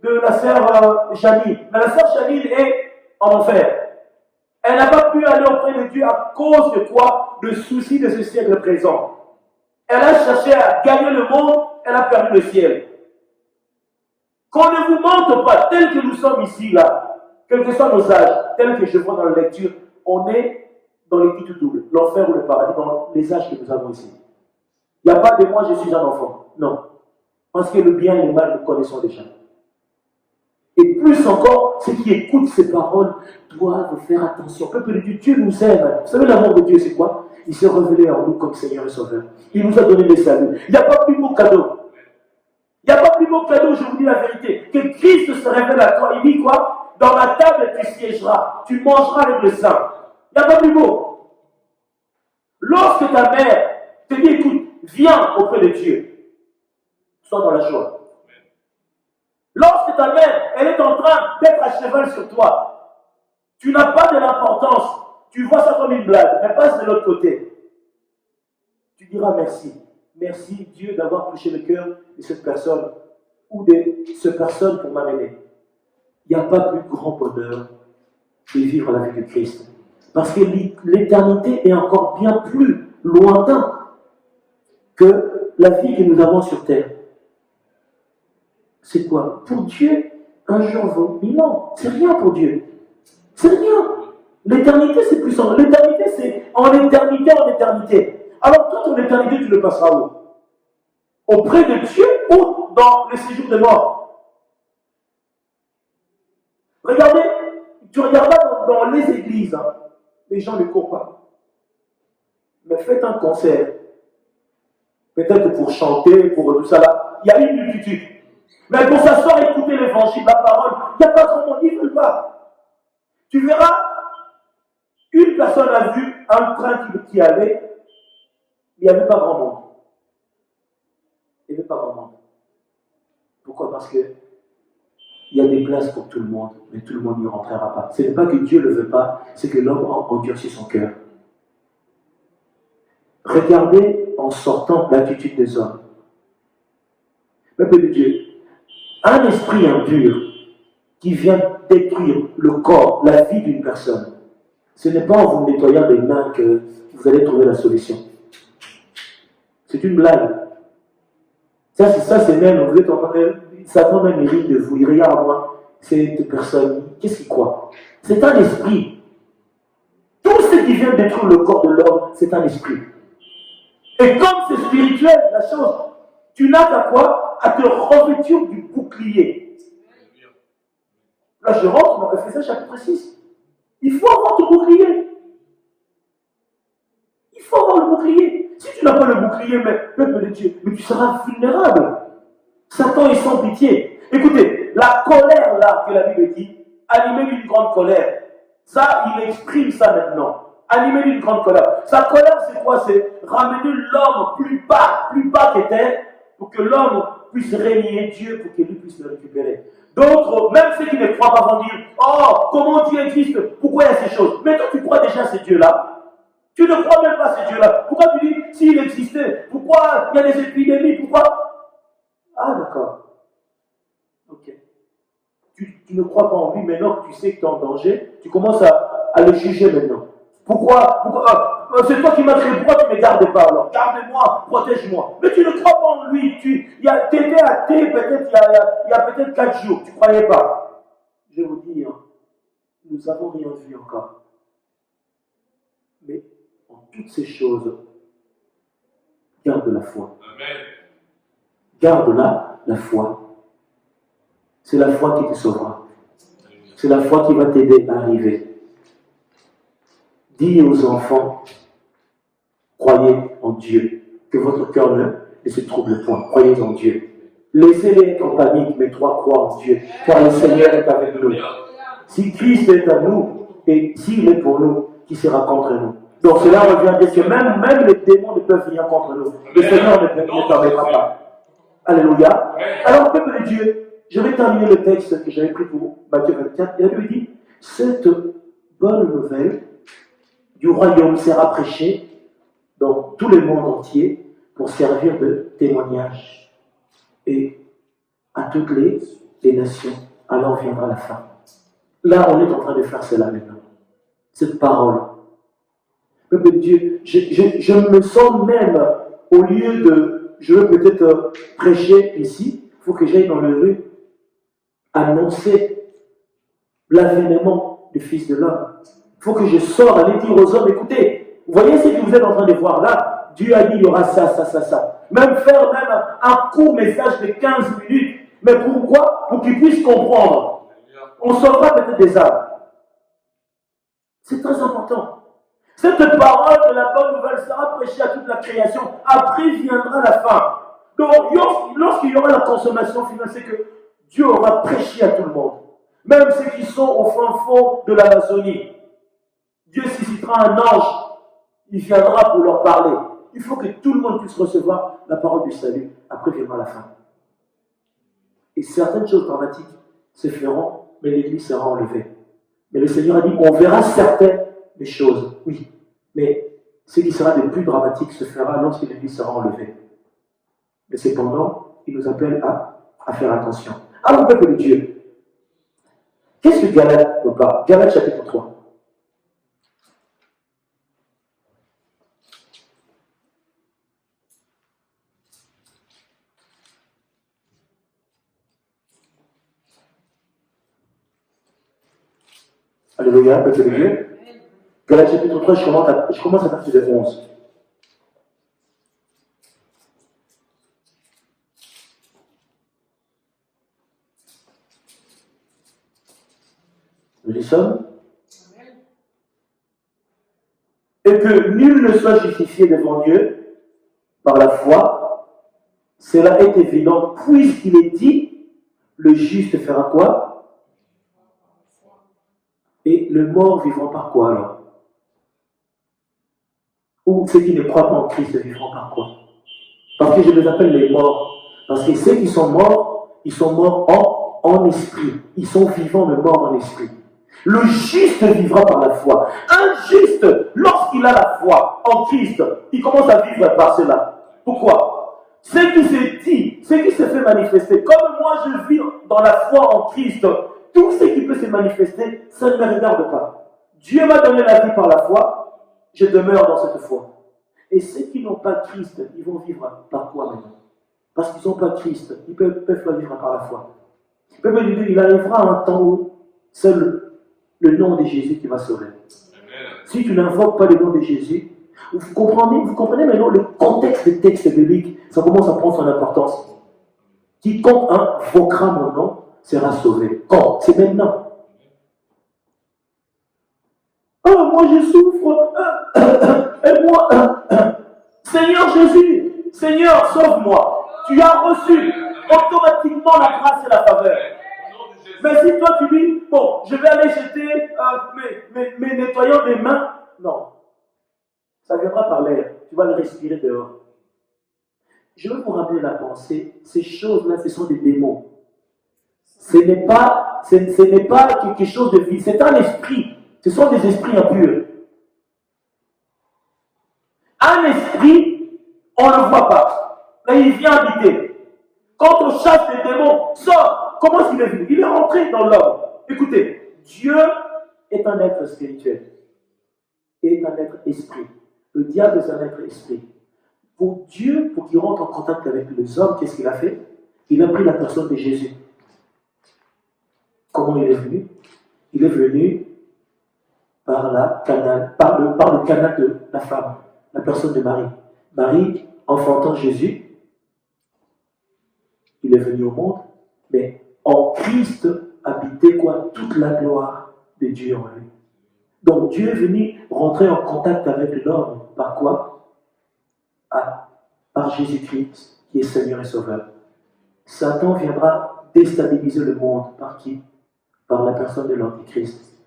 de la sœur Janine. Mais la sœur Janine est en enfer. Elle n'a pas pu aller auprès de Dieu à cause de quoi? De soucis de ce siècle présent. Elle a cherché à gagner le monde, elle a perdu le ciel. Qu'on ne vous mente pas, tel que nous sommes ici, là, quels que soient nos âges, tel que je vois dans la lecture, on est dans les titres doubles, l'enfer ou le paradis, dans les âges que nous avons ici. Il n'y a pas de moi, je suis un enfant. Non. Parce que le bien et le mal, nous connaissons déjà. Et plus encore, ceux qui écoutent ces paroles doivent faire attention. Peuple de Dieu, Dieu nous aime. Vous savez, l'amour de Dieu, c'est quoi? Il s'est révélé en nous comme Seigneur et Sauveur. Il nous a donné le salut. Il n'y a pas plus beau cadeau. Il n'y a pas plus beau cadeau, je vous dis la vérité, que Christ se révèle à toi. Il dit quoi? Dans la table, tu siégeras. Tu mangeras avec le sang. Il n'y a pas plus beau. Lorsque ta mère te dit, écoute, viens auprès de Dieu, sois dans la joie. Lorsque ta mère, elle est en train d'être à cheval sur toi, tu n'as pas de l'importance. Tu vois ça comme une blague, mais passe de l'autre côté. Tu diras merci. Merci Dieu d'avoir touché le cœur de cette personne ou de cette personne pour m'amener. Il n'y a pas plus grand bonheur de vivre la vie de Christ. Parce que l'éternité est encore bien plus lointain que la vie que nous avons sur terre. C'est quoi? Pour Dieu, un jour vaut 1000 ans. C'est rien pour Dieu. C'est rien. L'éternité, c'est plus en... L'éternité, c'est en éternité, en éternité. Alors, toi, ton éternité, tu le passeras où? Auprès de Dieu ou dans le séjour des morts? Regardez, tu ne regardes pas dans les églises, hein. Les gens ne courent pas. Mais faites un concert. Peut-être pour chanter, pour tout ça là. Il y a une multitude. Mais pour s'asseoir et écouter l'évangile, la parole, il n'y a pas grand monde, ils ne veulent pas. Tu verras, une personne a vu un train qui allait, il n'y avait pas grand monde. Il n'y avait pas grand monde. Pourquoi? Parce que il y a des places pour tout le monde, mais tout le monde n'y rentrera pas. Ce n'est pas que Dieu ne le veut pas, c'est que l'homme a endurci son cœur. Regardez en sortant l'attitude des hommes. Peuple de Dieu, un esprit impur qui vient détruire le corps, la vie d'une personne, ce n'est pas en vous nettoyant les mains que vous allez trouver la solution. C'est une blague. Ça c'est même, vous êtes en train de... Satan même hérite de vous. Il regarde moi, cette personne, qu'est-ce qu'il croit? C'est un esprit. Tout ce qui vient détruire le corps de l'homme, c'est un esprit. Et comme c'est spirituel, la chose, tu n'as qu'à quoi? À te revêtir du bouclier. Là, je rentre dans Ephésiens chapitre 6. Il faut avoir ton bouclier. Il faut avoir le bouclier. Si tu n'as pas le bouclier, mais peuple de Dieu, mais tu seras vulnérable. Satan est sans pitié. Écoutez, la colère là que la Bible dit, animée d'une grande colère, ça, il exprime ça maintenant. Animé d'une grande colère. Sa colère, c'est quoi? C'est ramener l'homme plus bas qu'était, pour que l'homme puisse régner Dieu, pour que lui puisse le récupérer. D'autres, même ceux qui ne croient pas, vont dire, oh, comment Dieu existe? Pourquoi il y a ces choses? Mais toi, tu crois déjà à ces dieux-là? Tu ne crois même pas à ces dieux-là. Pourquoi tu dis, s'il existait, pourquoi il y a des épidémies? Pourquoi? Ah, d'accord. Ok. Tu ne crois pas en lui, maintenant que tu sais que tu es en danger, tu commences à le juger maintenant. Pourquoi c'est toi qui m'as créé, pourquoi tu ne me gardes pas alors? Garde-moi, protège-moi. Mais tu ne crois pas en lui. Tu étais athée peut-être il y a peut-être 4 jours, tu ne croyais pas. Je vous dis, hein, nous n'avons rien vu encore. Mais en toutes ces choses, garde la foi. Amen. Garde la foi. C'est la foi qui te sauvera. C'est la foi qui va t'aider à arriver. Dis aux enfants, croyez en Dieu, que votre cœur ne se trouble point. Croyez en Dieu. Laissez-les être en panique, mais toi crois en Dieu, car le Seigneur est avec nous. Si Christ est à nous, et s'il est pour nous, qui sera contre nous? Donc cela revient à dire que même les démons ne peuvent venir contre nous. Le Seigneur ne permettra pas. Alléluia. Alors, peuple de Dieu, je vais terminer le texte que j'avais pris pour Matthieu 24. Et la Bible dit, cette bonne nouvelle du royaume sera prêchée dans tout le monde entier pour servir de témoignage et à toutes les les nations, alors viendra la fin. Là, on est en train de faire cela maintenant. Cette parole. Peuple de Dieu, je me sens même, au lieu de, je veux peut-être prêcher ici, il faut que j'aille dans le rue, annoncer l'avènement du Fils de l'homme. Il faut que je sorte, aller dire aux hommes, écoutez, vous voyez ce que vous êtes en train de voir là? Dieu a dit, il y aura ça, ça, ça, ça. Même faire même un court message de 15 minutes. Mais pourquoi? Pour qu'ils puissent comprendre. On sauvera peut-être des âmes. C'est très important. Cette parole de la bonne nouvelle sera prêchée à toute la création. Après viendra la fin. Donc, lorsqu'il y aura la consommation finale, c'est que Dieu aura prêché à tout le monde. Même ceux qui sont au fin fond de l'Amazonie. Dieu suscitera un ange. Il viendra pour leur parler. Il faut que tout le monde puisse recevoir la parole du salut. Après viendra la fin. Et certaines choses dramatiques se feront, mais l'Église sera enlevée. Mais le Seigneur a dit, on verra certaines des choses, oui. Mais ce qui sera le plus dramatique se fera lorsque l'Église sera enlevée. Mais cependant, il nous appelle à faire attention. Alors, peuple de Dieu, qu'est-ce que Galates nous parle? Galates chapitre 3. Alléluia, peuple de Dieu. Galates chapitre 3, je commence à partir de 11. Nous y sommes. Et que nul ne soit justifié devant Dieu par la foi, cela est évident, puisqu'il est dit, le juste fera quoi? Et le mort vivra par quoi alors? Ou ceux qui ne croient pas en Christ vivront par quoi? Parce que je les appelle les morts. Parce que ceux qui sont morts, ils sont morts en esprit. Ils sont vivants mais morts en esprit. Le juste vivra par la foi. Un juste, lorsqu'il a la foi en Christ, il commence à vivre par cela. Pourquoi? Ce qui se dit, ce qui se fait manifester, comme moi je vis dans la foi en Christ, tout ce qui peut se manifester, ça ne me regarde pas. Dieu m'a donné la vie par la foi, je demeure dans cette foi. Et ceux qui n'ont pas Christ, ils vont vivre par quoi maintenant? Parce qu'ils n'ont pas Christ, ils peuvent pas vivre par la foi. Il arrivera un temps où seul le nom de Jésus qui va sauver. Si tu n'invoques pas le nom de Jésus, vous comprenez maintenant le contexte des textes bibliques, ça commence à prendre son importance. Quiconque invoquera mon nom sera sauvé. Quand? C'est maintenant. Ah, moi je souffre. Et moi, Seigneur Jésus, Seigneur, sauve-moi. Tu as reçu automatiquement la grâce et la faveur. Mais si toi tu dis, bon, je vais aller jeter mes nettoyants des mains, non. Ça viendra par l'air. Tu vas le respirer dehors. Je veux vous rappeler la pensée. Ces choses-là, ce sont des démons. Ce n'est pas quelque chose de vie. C'est un esprit. Ce sont des esprits impurs. Un esprit, on ne le voit pas. Mais il vient habiter. Quand on chasse les démons, sort. Comment est-ce qu'il est venu? Il est rentré dans l'homme. Écoutez, Dieu est un être spirituel. Il est un être esprit. Le diable est un être esprit. Pour Dieu, pour qu'il rentre en contact avec les hommes, qu'est-ce qu'il a fait? Il a pris la personne de Jésus. Comment il est venu? Il est venu par le canal de la femme, la personne de Marie. Marie, enfantant Jésus, il est venu au monde, mais en Christ habitait quoi? Toute la gloire de Dieu en lui. Donc Dieu est venu rentrer en contact avec l'homme. Par quoi? Par Jésus-Christ, qui est Seigneur et Sauveur. Satan viendra déstabiliser le monde. Par qui? Par la personne de l'Antichrist.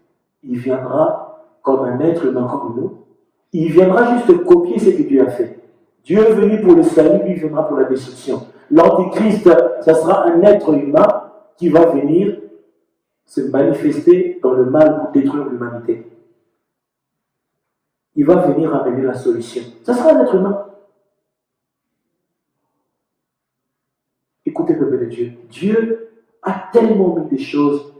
Il viendra comme un être humain comme nous. Il viendra juste copier ce que Dieu a fait. Dieu est venu pour le salut, lui viendra pour la destruction. L'Antichrist, ça sera un être humain qui va venir se manifester dans le mal pour détruire l'humanité. Il va venir amener la solution. Ça sera un être humain. Écoutez, peuple de Dieu. Dieu a tellement mis des choses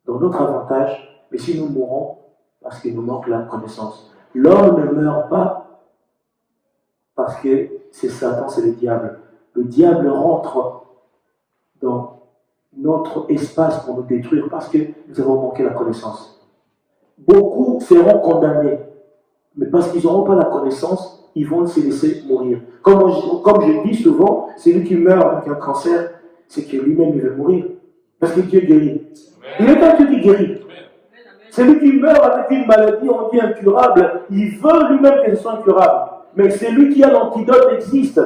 dans notre avantage, mais si nous mourons, parce qu'il nous manque la connaissance. L'homme ne meurt pas parce que c'est Satan, c'est le diable. Le diable rentre dans notre espace pour nous détruire parce que nous avons manqué la connaissance. Beaucoup seront condamnés, mais parce qu'ils n'auront pas la connaissance, ils vont se laisser mourir. Comme je dis souvent, celui qui meurt avec un cancer, c'est que lui-même il veut mourir. Parce que Dieu guérit. Il est un Dieu qui guérit. Celui qui meurt avec une maladie, on dit incurable, il veut lui-même qu'elle soit incurable. Mais celui qui a l'antidote existe.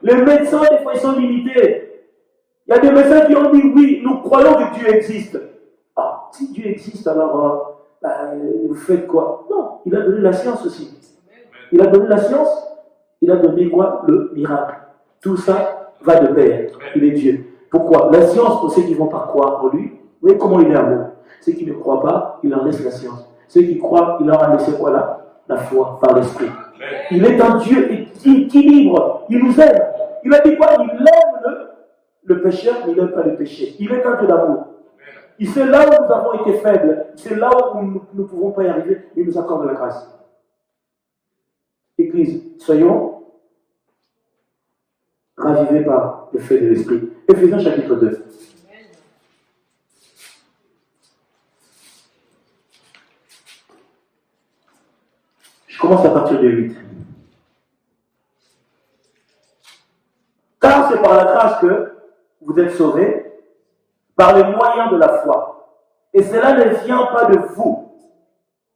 Les médecins, des fois, ils sont limités. Il y a des médecins qui ont dit oui, nous croyons que Dieu existe. Ah, si Dieu existe, alors vous faites quoi? Non, il a donné la science aussi. Il a donné la science, il a donné quoi? Le miracle. Tout ça va de pair. Il est Dieu. Pourquoi? La science, pour ceux qui ne vont pas croire en lui, vous voyez comment il est amour. Ceux qui ne croient pas, il leur laisse la science. Ceux qui croient, il leur a laissé quoi là? La foi par l'esprit. Il est un Dieu équilibre. Il nous aime. Il a dit quoi? Il aime le pécheur, mais il n'aime pas le péché. Il est un Dieu d'amour. Il sait là où nous avons été faibles. C'est là où nous ne pouvons pas y arriver. Il nous accorde la grâce. Église, soyons ravivés par le feu de l'esprit. Éphésiens chapitre 2. Je commence à partir de 8. Car c'est par la grâce que vous êtes sauvés, par les moyens de la foi. Et cela ne vient pas de vous.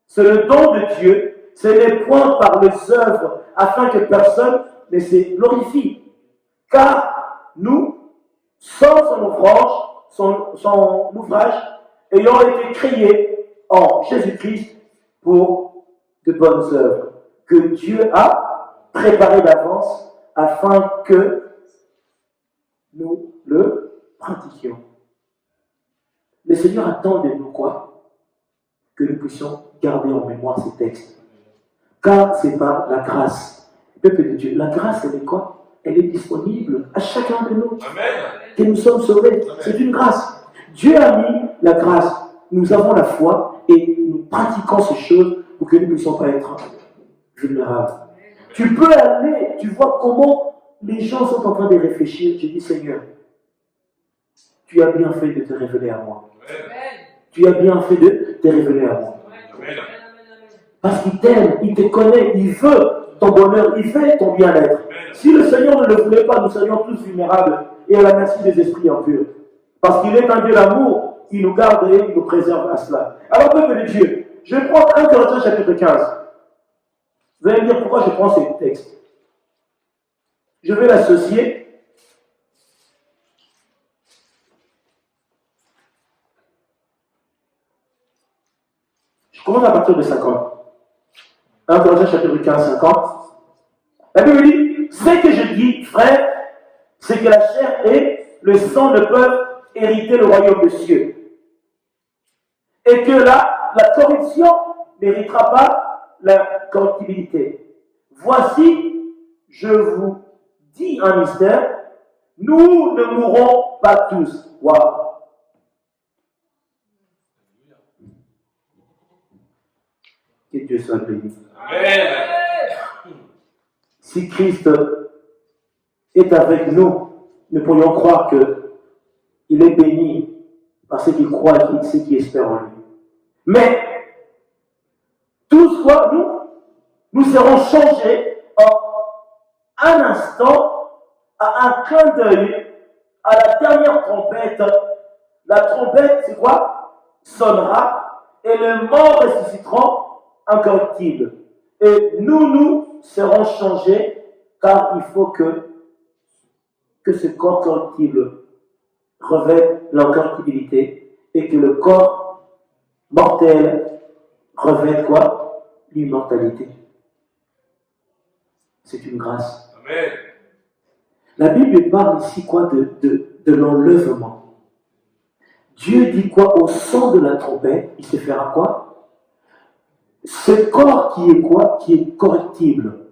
C'est le don de Dieu. Ce n'est point par les œuvres, afin que personne ne se glorifie. Car nous sommes son ouvrage, ayant été créés en Jésus-Christ pour de bonnes œuvres, que Dieu a préparées d'avance, afin que nous le pratiquions. Le Seigneur attend de nous quoi? Que nous puissions garder en mémoire ces textes. Car c'est par la grâce, peuple de Dieu. La grâce, elle est quoi? Elle est disponible à chacun de nous. Amen. Que nous sommes sauvés. Amen. C'est une grâce. Dieu a mis la grâce. Nous avons la foi et nous pratiquons ces choses pour que nous ne puissions pas être vulnérables. Tu peux aller, tu vois comment les gens sont en train de réfléchir. Je dis, Seigneur, tu as bien fait de te révéler à moi. Amen. Tu as bien fait de te révéler à moi. Amen. Parce qu'il t'aime, il te connaît, il veut ton bonheur, il veut ton bien-être. Si le Seigneur ne le voulait pas, nous serions tous vulnérables et à la merci des esprits impurs. Parce qu'il est un Dieu d'amour, il nous garde et il nous préserve à cela. Alors, peuple de Dieu, je prends 1 Corinthiens chapitre 15. Vous allez me dire pourquoi je prends ces textes. Je vais l'associer je commence à partir de 50. 1 Corinthiens chapitre 15, 50. La Bible dit, ce que je dis, frère, c'est que la chair et le sang ne peuvent hériter le royaume des cieux. Et que là, la corruption n'héritera pas la corruptibilité. Voici, je vous dis un mystère, nous ne mourrons pas tous. Waouh! Que Dieu soit béni. Amen. Si Christ est avec nous, nous pourrions croire qu'il est béni par ceux qui croient et ceux qui espèrent en lui. Mais, tous quoi, nous serons changés en un instant, à un clin d'œil, à la dernière trompette. La trompette, c'est quoi? Sonnera, et les morts ressusciteront incorruptibles. Et nous serons changés, car il faut que ce corps corruptible revête l'incorruptibilité et que le corps mortel revête quoi? L'immortalité. C'est une grâce. Amen. La Bible parle ici quoi? De l'enlèvement. Dieu dit quoi? Au son de la trompette, il se fera quoi? Ce corps qui est quoi? Qui est corruptible.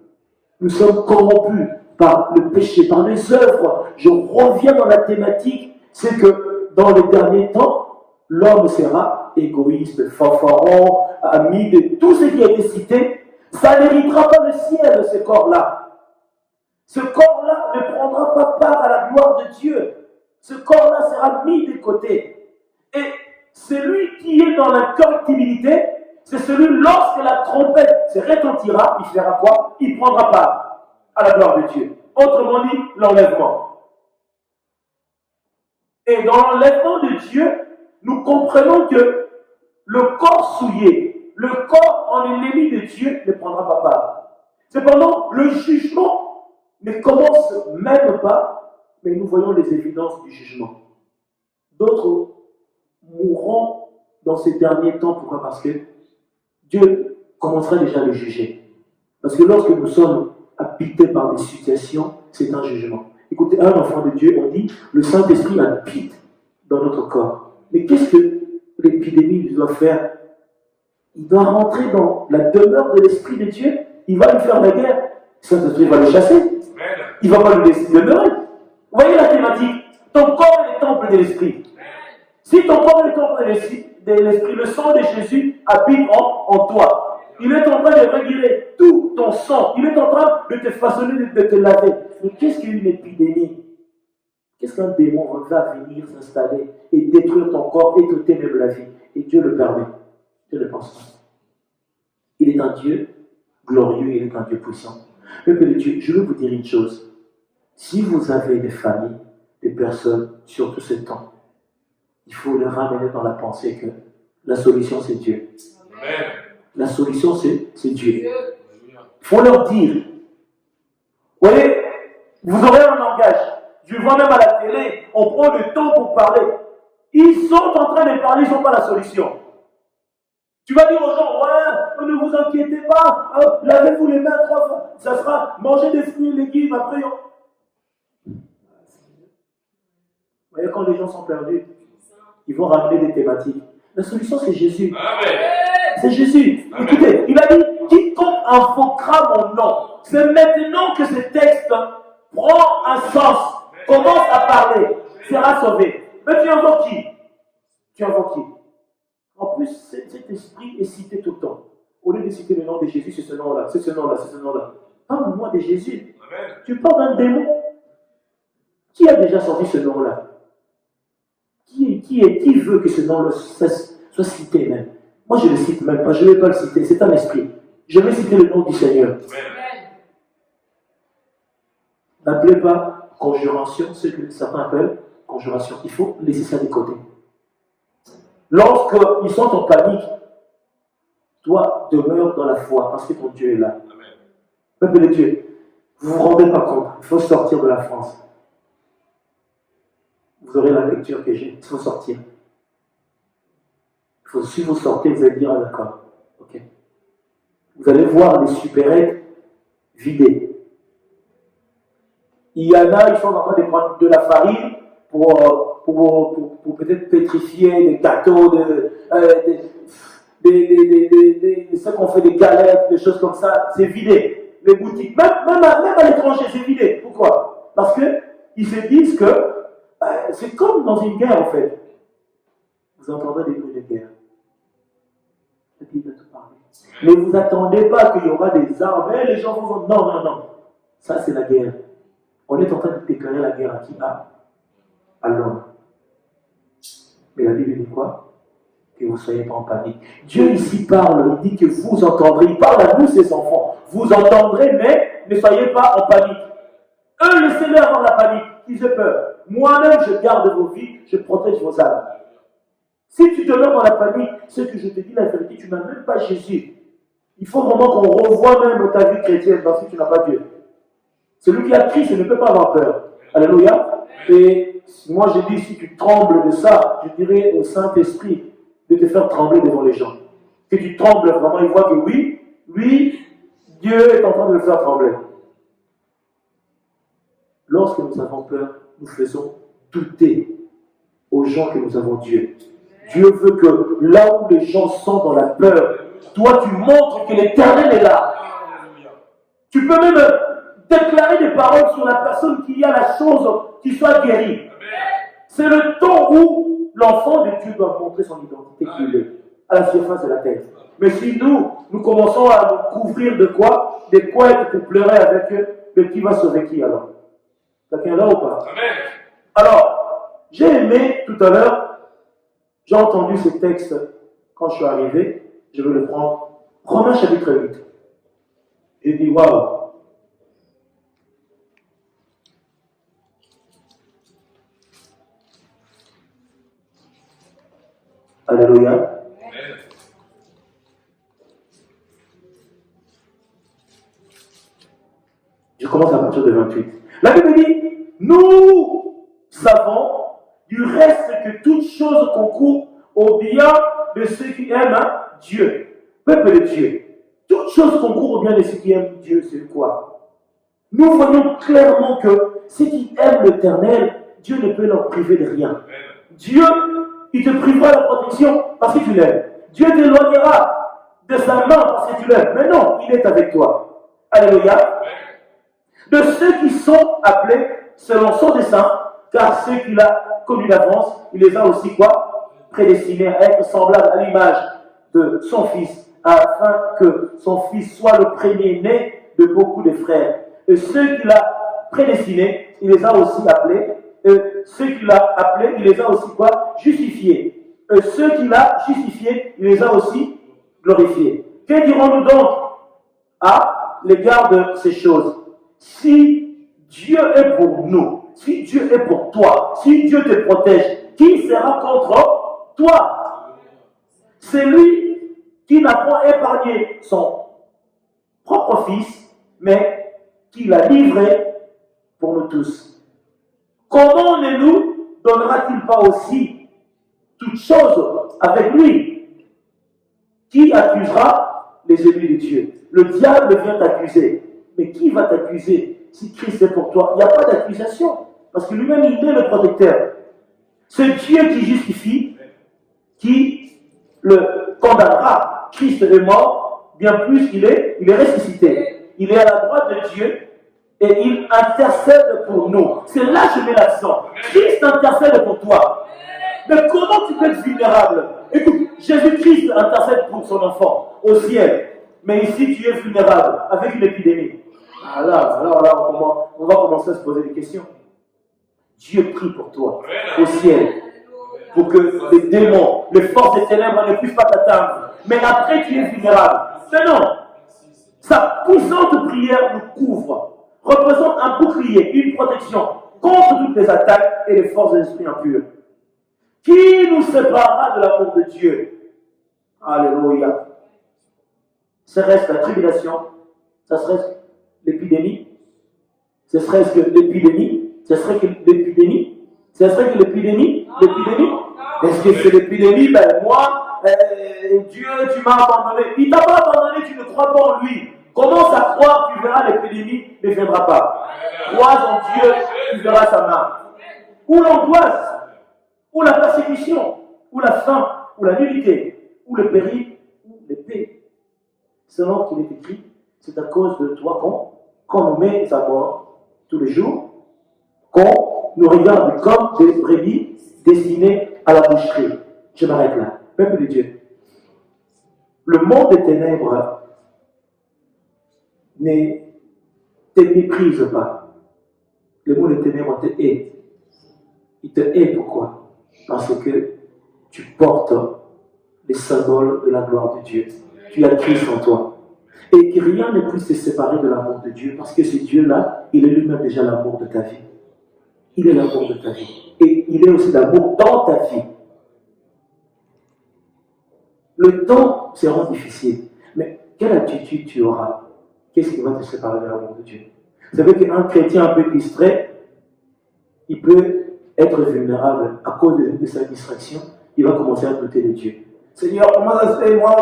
Nous sommes corrompus par le péché, par les œuvres. Je reviens dans la thématique, c'est que dans les derniers temps, l'homme sera égoïste, fanfaron, ami de tout ce qui a été cité. Ça n'héritera pas le ciel, ce corps-là. Ce corps-là ne prendra pas part à la gloire de Dieu. Ce corps-là sera mis de côté. Et celui qui est dans l'incorruptibilité, c'est celui, lorsque la trompette se retentira, il fera quoi? Il prendra part à la gloire de Dieu. Autrement dit, l'enlèvement. Et dans l'enlèvement de Dieu, nous comprenons que le corps souillé, le corps en ennemi de Dieu ne prendra pas part. Cependant, le jugement ne commence même pas, mais nous voyons les évidences du jugement. D'autres mourront dans ces derniers temps. Pourquoi? Parce que Dieu commencera déjà à les juger. Parce que lorsque nous sommes habités par des situations, c'est un jugement. Écoutez, un enfant de Dieu, on dit, le Saint-Esprit habite dans notre corps. Mais qu'est-ce que l'épidémie doit faire? Il doit rentrer dans la demeure de l'Esprit de Dieu. Il va lui faire la guerre. Le Saint-Esprit va le chasser. Il ne va pas lui laisser demeurer. Vous voyez la thématique? Ton corps est le temple de l'Esprit. Si ton corps est le temple de l'Esprit, le sang de Jésus habite en toi. Il est en train de retirer tout ton sang. Il est en train de te façonner, de te laver. Mais qu'est-ce qu'une épidémie? Qu'est-ce qu'un démon va venir s'installer et détruire ton corps et t'ôter même la vie? Et Dieu le permet. Dieu ne pense pas. Il est un Dieu glorieux, il est un Dieu puissant. Peuple de Dieu, je veux vous dire une chose. Si vous avez des familles, des personnes, surtout ce temps, il faut les ramener dans la pensée que la solution c'est Dieu. Amen. La solution c'est Dieu. Il faut leur dire. Vous voyez, vous aurez un langage. Je vois même à la télé, on prend le temps pour parler. Ils sont en train de parler, ils n'ont pas la solution. Tu vas dire aux gens, ouais, ne vous inquiétez pas, lavez-vous les mains 3 fois. Ça sera manger des fruits et légumes, après. Vous voyez, quand les gens sont perdus, ils vont ramener des thématiques. La solution, c'est Jésus. Amen. C'est Jésus. Amen. Écoutez, il a dit, quiconque invoquera mon nom. C'est maintenant que ce texte prend un sens, commence à parler, sera sauvé. Mais tu invoques qui? Tu invoques qui? En plus, cet esprit est cité tout le temps. Au lieu de citer le nom de Jésus, c'est ce nom-là, c'est ce nom-là, c'est ce nom-là. Parle-moi de Jésus. Amen. Tu parles d'un démon. Qui a déjà sorti ce nom-là? Qui veut que ce nom-là soit cité même? Moi, je ne le cite même pas, je ne vais pas le citer, c'est un esprit. Je vais citer le nom du Seigneur. Amen. N'appelez pas conjuration, ce que certains appellent conjuration. Il faut laisser ça de côté. Lorsqu'ils sont en panique, toi, demeure dans la foi, parce que ton Dieu est là. Peuple de Dieu, vous ne vous rendez pas compte, il faut sortir de la France. Vous aurez la lecture que j'ai, il faut sortir. Si vous sortez, vous allez dire, ah d'accord, ok. Vous allez voir les supérettes vidées. Il y en a, ils sont en train de prendre de la farine pour peut-être pétrifier des gâteaux, ce qu'on fait des galettes, des choses comme ça, c'est vidé. Les boutiques, même à l'étranger, c'est vidé. Pourquoi? Parce qu'ils se disent que c'est comme dans une guerre en fait. Vous entendrez des bruits de guerre. La Bible va tout parler. Mais vous n'attendez pas qu'il y aura des armes. Les gens vont dire non. Ça c'est la guerre. On est en train de déclarer la guerre à qui? À l'homme. Mais la Bible dit quoi? Que vous ne soyez pas en panique. Dieu ici parle, il dit que vous entendrez. Il parle à nous, ses enfants. Vous entendrez, mais ne soyez pas en panique. Eux, laissez-les avoir la panique. Ils aient peur. Moi-même, je garde vos vies, je protège vos âmes. Si tu demeures dans la panique, ce que je te dis, la vérité, tu n'as même pas Jésus. Il faut vraiment qu'on revoie même ta vie chrétienne parce que tu n'as pas Dieu. Celui qui a Christ ne peut pas avoir peur. Alléluia. Et moi, je dis, si tu trembles de ça, je dirais au Saint-Esprit de te faire trembler devant les gens. Que tu trembles vraiment, il voit que oui, Dieu est en train de le faire trembler. Lorsque nous avons peur, nous faisons douter aux gens que nous avons Dieu. Dieu veut que là où les gens sont dans la peur, toi tu montres que l'Éternel est là. Tu peux même déclarer des paroles sur la personne qui a la chose qui soit guérie. C'est le temps où l'enfant de Dieu doit montrer son identité qu'il est à la surface de la terre. Mais si nous commençons à nous couvrir de quoi? Des couettes pour pleurer avec eux, mais qui va sauver qui alors? Quelqu'un là ou pas? Amen. Alors, j'ai aimé tout à l'heure, j'ai entendu ce texte quand je suis arrivé, je vais le prendre. Romains chapitre 8. J'ai dit waouh! Alléluia. Amen. Je commence à partir de 28. La Bible dit, nous savons du reste que toute chose concourt au bien de ceux qui aiment Dieu. Peuple de Dieu. Toute chose concourt au bien de ceux qui aiment Dieu, c'est quoi? Nous voyons clairement que ceux qui aiment l'Éternel, Dieu ne peut leur priver de rien. Dieu, il te privera de la protection parce que tu l'aimes. Dieu t'éloignera de sa main parce que tu l'aimes. Mais non, il est avec toi. Alléluia. De ceux qui sont appelés selon son dessein, car ceux qu'il a connus d'avance, il les a aussi quoi? Prédestinés à être semblables à l'image de son Fils, afin que son Fils soit le premier-né de beaucoup de frères. Et ceux qu'il a prédestinés, il les a aussi appelés. Et ceux qu'il a appelés, il les a aussi quoi? Justifiés. Et ceux qu'il a justifiés, il les a aussi glorifiés. Que dirons-nous donc à l'égard de ces choses? Si Dieu est pour nous, si Dieu est pour toi, si Dieu te protège, qui sera contre toi? C'est lui qui n'a pas épargné son propre Fils, mais qui l'a livré pour nous tous. Comment ne nous donnera-t-il pas aussi toutes choses avec lui? Qui accusera les ennemis de Dieu? Le diable vient t'accuser. Mais qui va t'accuser si Christ est pour toi? Il n'y a pas d'accusation. Parce que lui-même, il est le protecteur. C'est Dieu qui justifie, qui le condamnera. Christ est mort, bien plus il est ressuscité. Il est à la droite de Dieu et il intercède pour nous. C'est là que je mets l'accent. Christ intercède pour toi. Mais comment tu peux être vulnérable? Écoute, Jésus-Christ intercède pour son enfant au ciel. Mais ici, tu es vulnérable avec une épidémie. Alors, on va commencer à se poser des questions. Dieu prie pour toi au ciel pour que les démons, les forces des ténèbres ne puissent pas t'atteindre. Mais après, tu es vulnérable. Mais non, sa puissante prière nous couvre, représente un bouclier, une protection contre toutes les attaques et les forces de l'esprit impur. Qui nous séparera de l'amour de Dieu? Alléluia. Serait-ce la tribulation? Ça serait l'épidémie? Ce serait-ce que l'épidémie? Ce serait que l'épidémie? Ce serait que l'épidémie? L'épidémie? Est-ce que c'est l'épidémie? Ben moi, Dieu, tu m'as abandonné. Il t'a pas abandonné, tu ne crois pas en lui. Commence à croire, tu verras l'épidémie ne viendra pas. Crois en Dieu, tu verras sa main. Ou l'angoisse, ou la persécution, ou la faim, ou la nullité, ou le péril, ou l'épée. Selon qu'il est écrit, c'est à cause de toi qu'on nous met à mort tous les jours, qu'on nous regarde comme des brebis destinées à la boucherie. Je m'arrête là. Peuple de Dieu. Le monde des ténèbres ne te méprise pas. Le monde des ténèbres te hait. Il te hait pourquoi? Parce que tu portes les symboles de la gloire de Dieu. Tu as Christ en toi. Et que rien ne puisse te séparer de l'amour de Dieu, parce que ce Dieu-là, il est lui-même déjà l'amour de ta vie. Il est l'amour de ta vie. Et il est aussi l'amour dans ta vie. Le temps sera difficile, mais quelle attitude tu auras? Qu'est-ce qui va te séparer de l'amour de Dieu? Vous savez qu'un chrétien un peu distrait, il peut être vulnérable à cause de sa distraction. Il va commencer à douter de Dieu. Seigneur, comment ça se fait? Moi,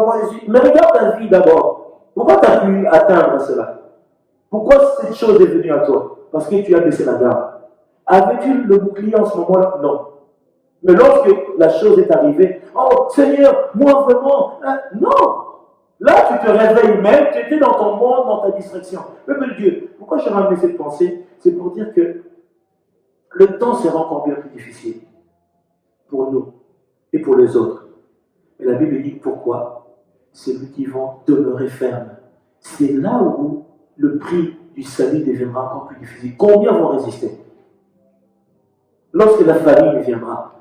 mais regarde ta vie d'abord. Pourquoi tu as pu atteindre cela? Pourquoi cette chose est venue à toi? Parce que tu as baissé la garde. Avais-tu le bouclier en ce moment-là? Non. Mais lorsque la chose est arrivée, oh Seigneur, moi vraiment, non. Là, tu te réveilles même, tu étais dans ton monde, dans ta distraction. Peuple de Dieu, pourquoi j'ai ramené cette pensée? C'est pour dire que le temps sera encore bien plus difficile. pour nous et pour les autres. Et la Bible dit pourquoi? Celui qui vont demeurer ferme. C'est là où le prix du salut deviendra encore plus difficile. Combien vont résister? Lorsque la famille viendra,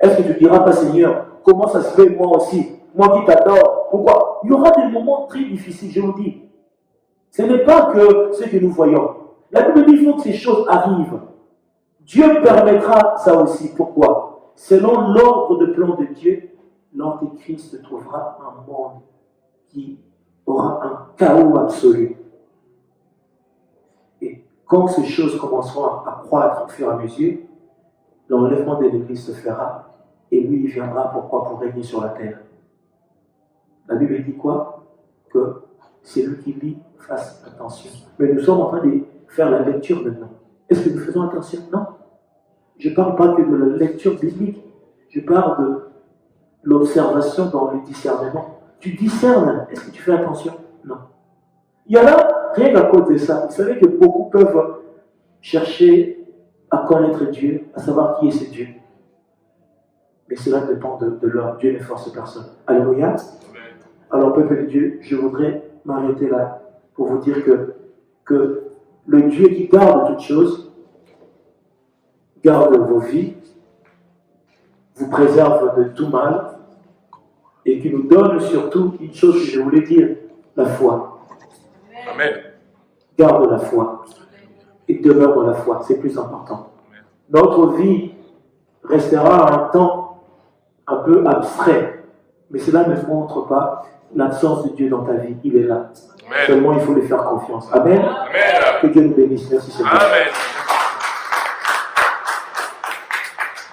est-ce que tu ne diras pas, Seigneur, comment ça se fait moi aussi? Moi qui t'adore, pourquoi? Il y aura des moments très difficiles, je vous dis. Ce n'est pas que ce que nous voyons. La Bible dit qu'il faut que ces choses arrivent. Dieu permettra ça aussi. Pourquoi? Selon l'ordre de plan de Dieu, l'Antéchrist trouvera un monde qui aura un chaos absolu. Et quand ces choses commenceront à croître au fur et à mesure, l'enlèvement de l'Église se fera et lui il viendra pourquoi? Pour régner sur la terre. La Bible dit quoi? Que celui qui lit fasse attention. Mais nous sommes en train de faire la lecture maintenant. Est-ce que nous faisons attention? Non. Je ne parle pas que de la lecture biblique. Je parle de l'observation dans le discernement. Tu discernes. Est-ce que tu fais attention? Non. Il y a là, rien qu'à cause de ça, vous savez que beaucoup peuvent chercher à connaître Dieu, à savoir qui est ce Dieu. Mais cela dépend de leur Dieu ne force personne. Alléluia. Alors, peuple de Dieu, je voudrais m'arrêter là pour vous dire que le Dieu qui garde toutes choses, garde vos vies, vous préserve de tout mal, et qui nous donne surtout une chose que je voulais dire, la foi. Amen. Garde la foi et demeure dans la foi, c'est plus important. Notre vie restera un temps un peu abstrait, mais cela ne montre pas l'absence de Dieu dans ta vie, il est là. Amen. Seulement il faut lui faire confiance. Amen. Amen. Que Dieu nous bénisse. Merci Seigneur. Amen.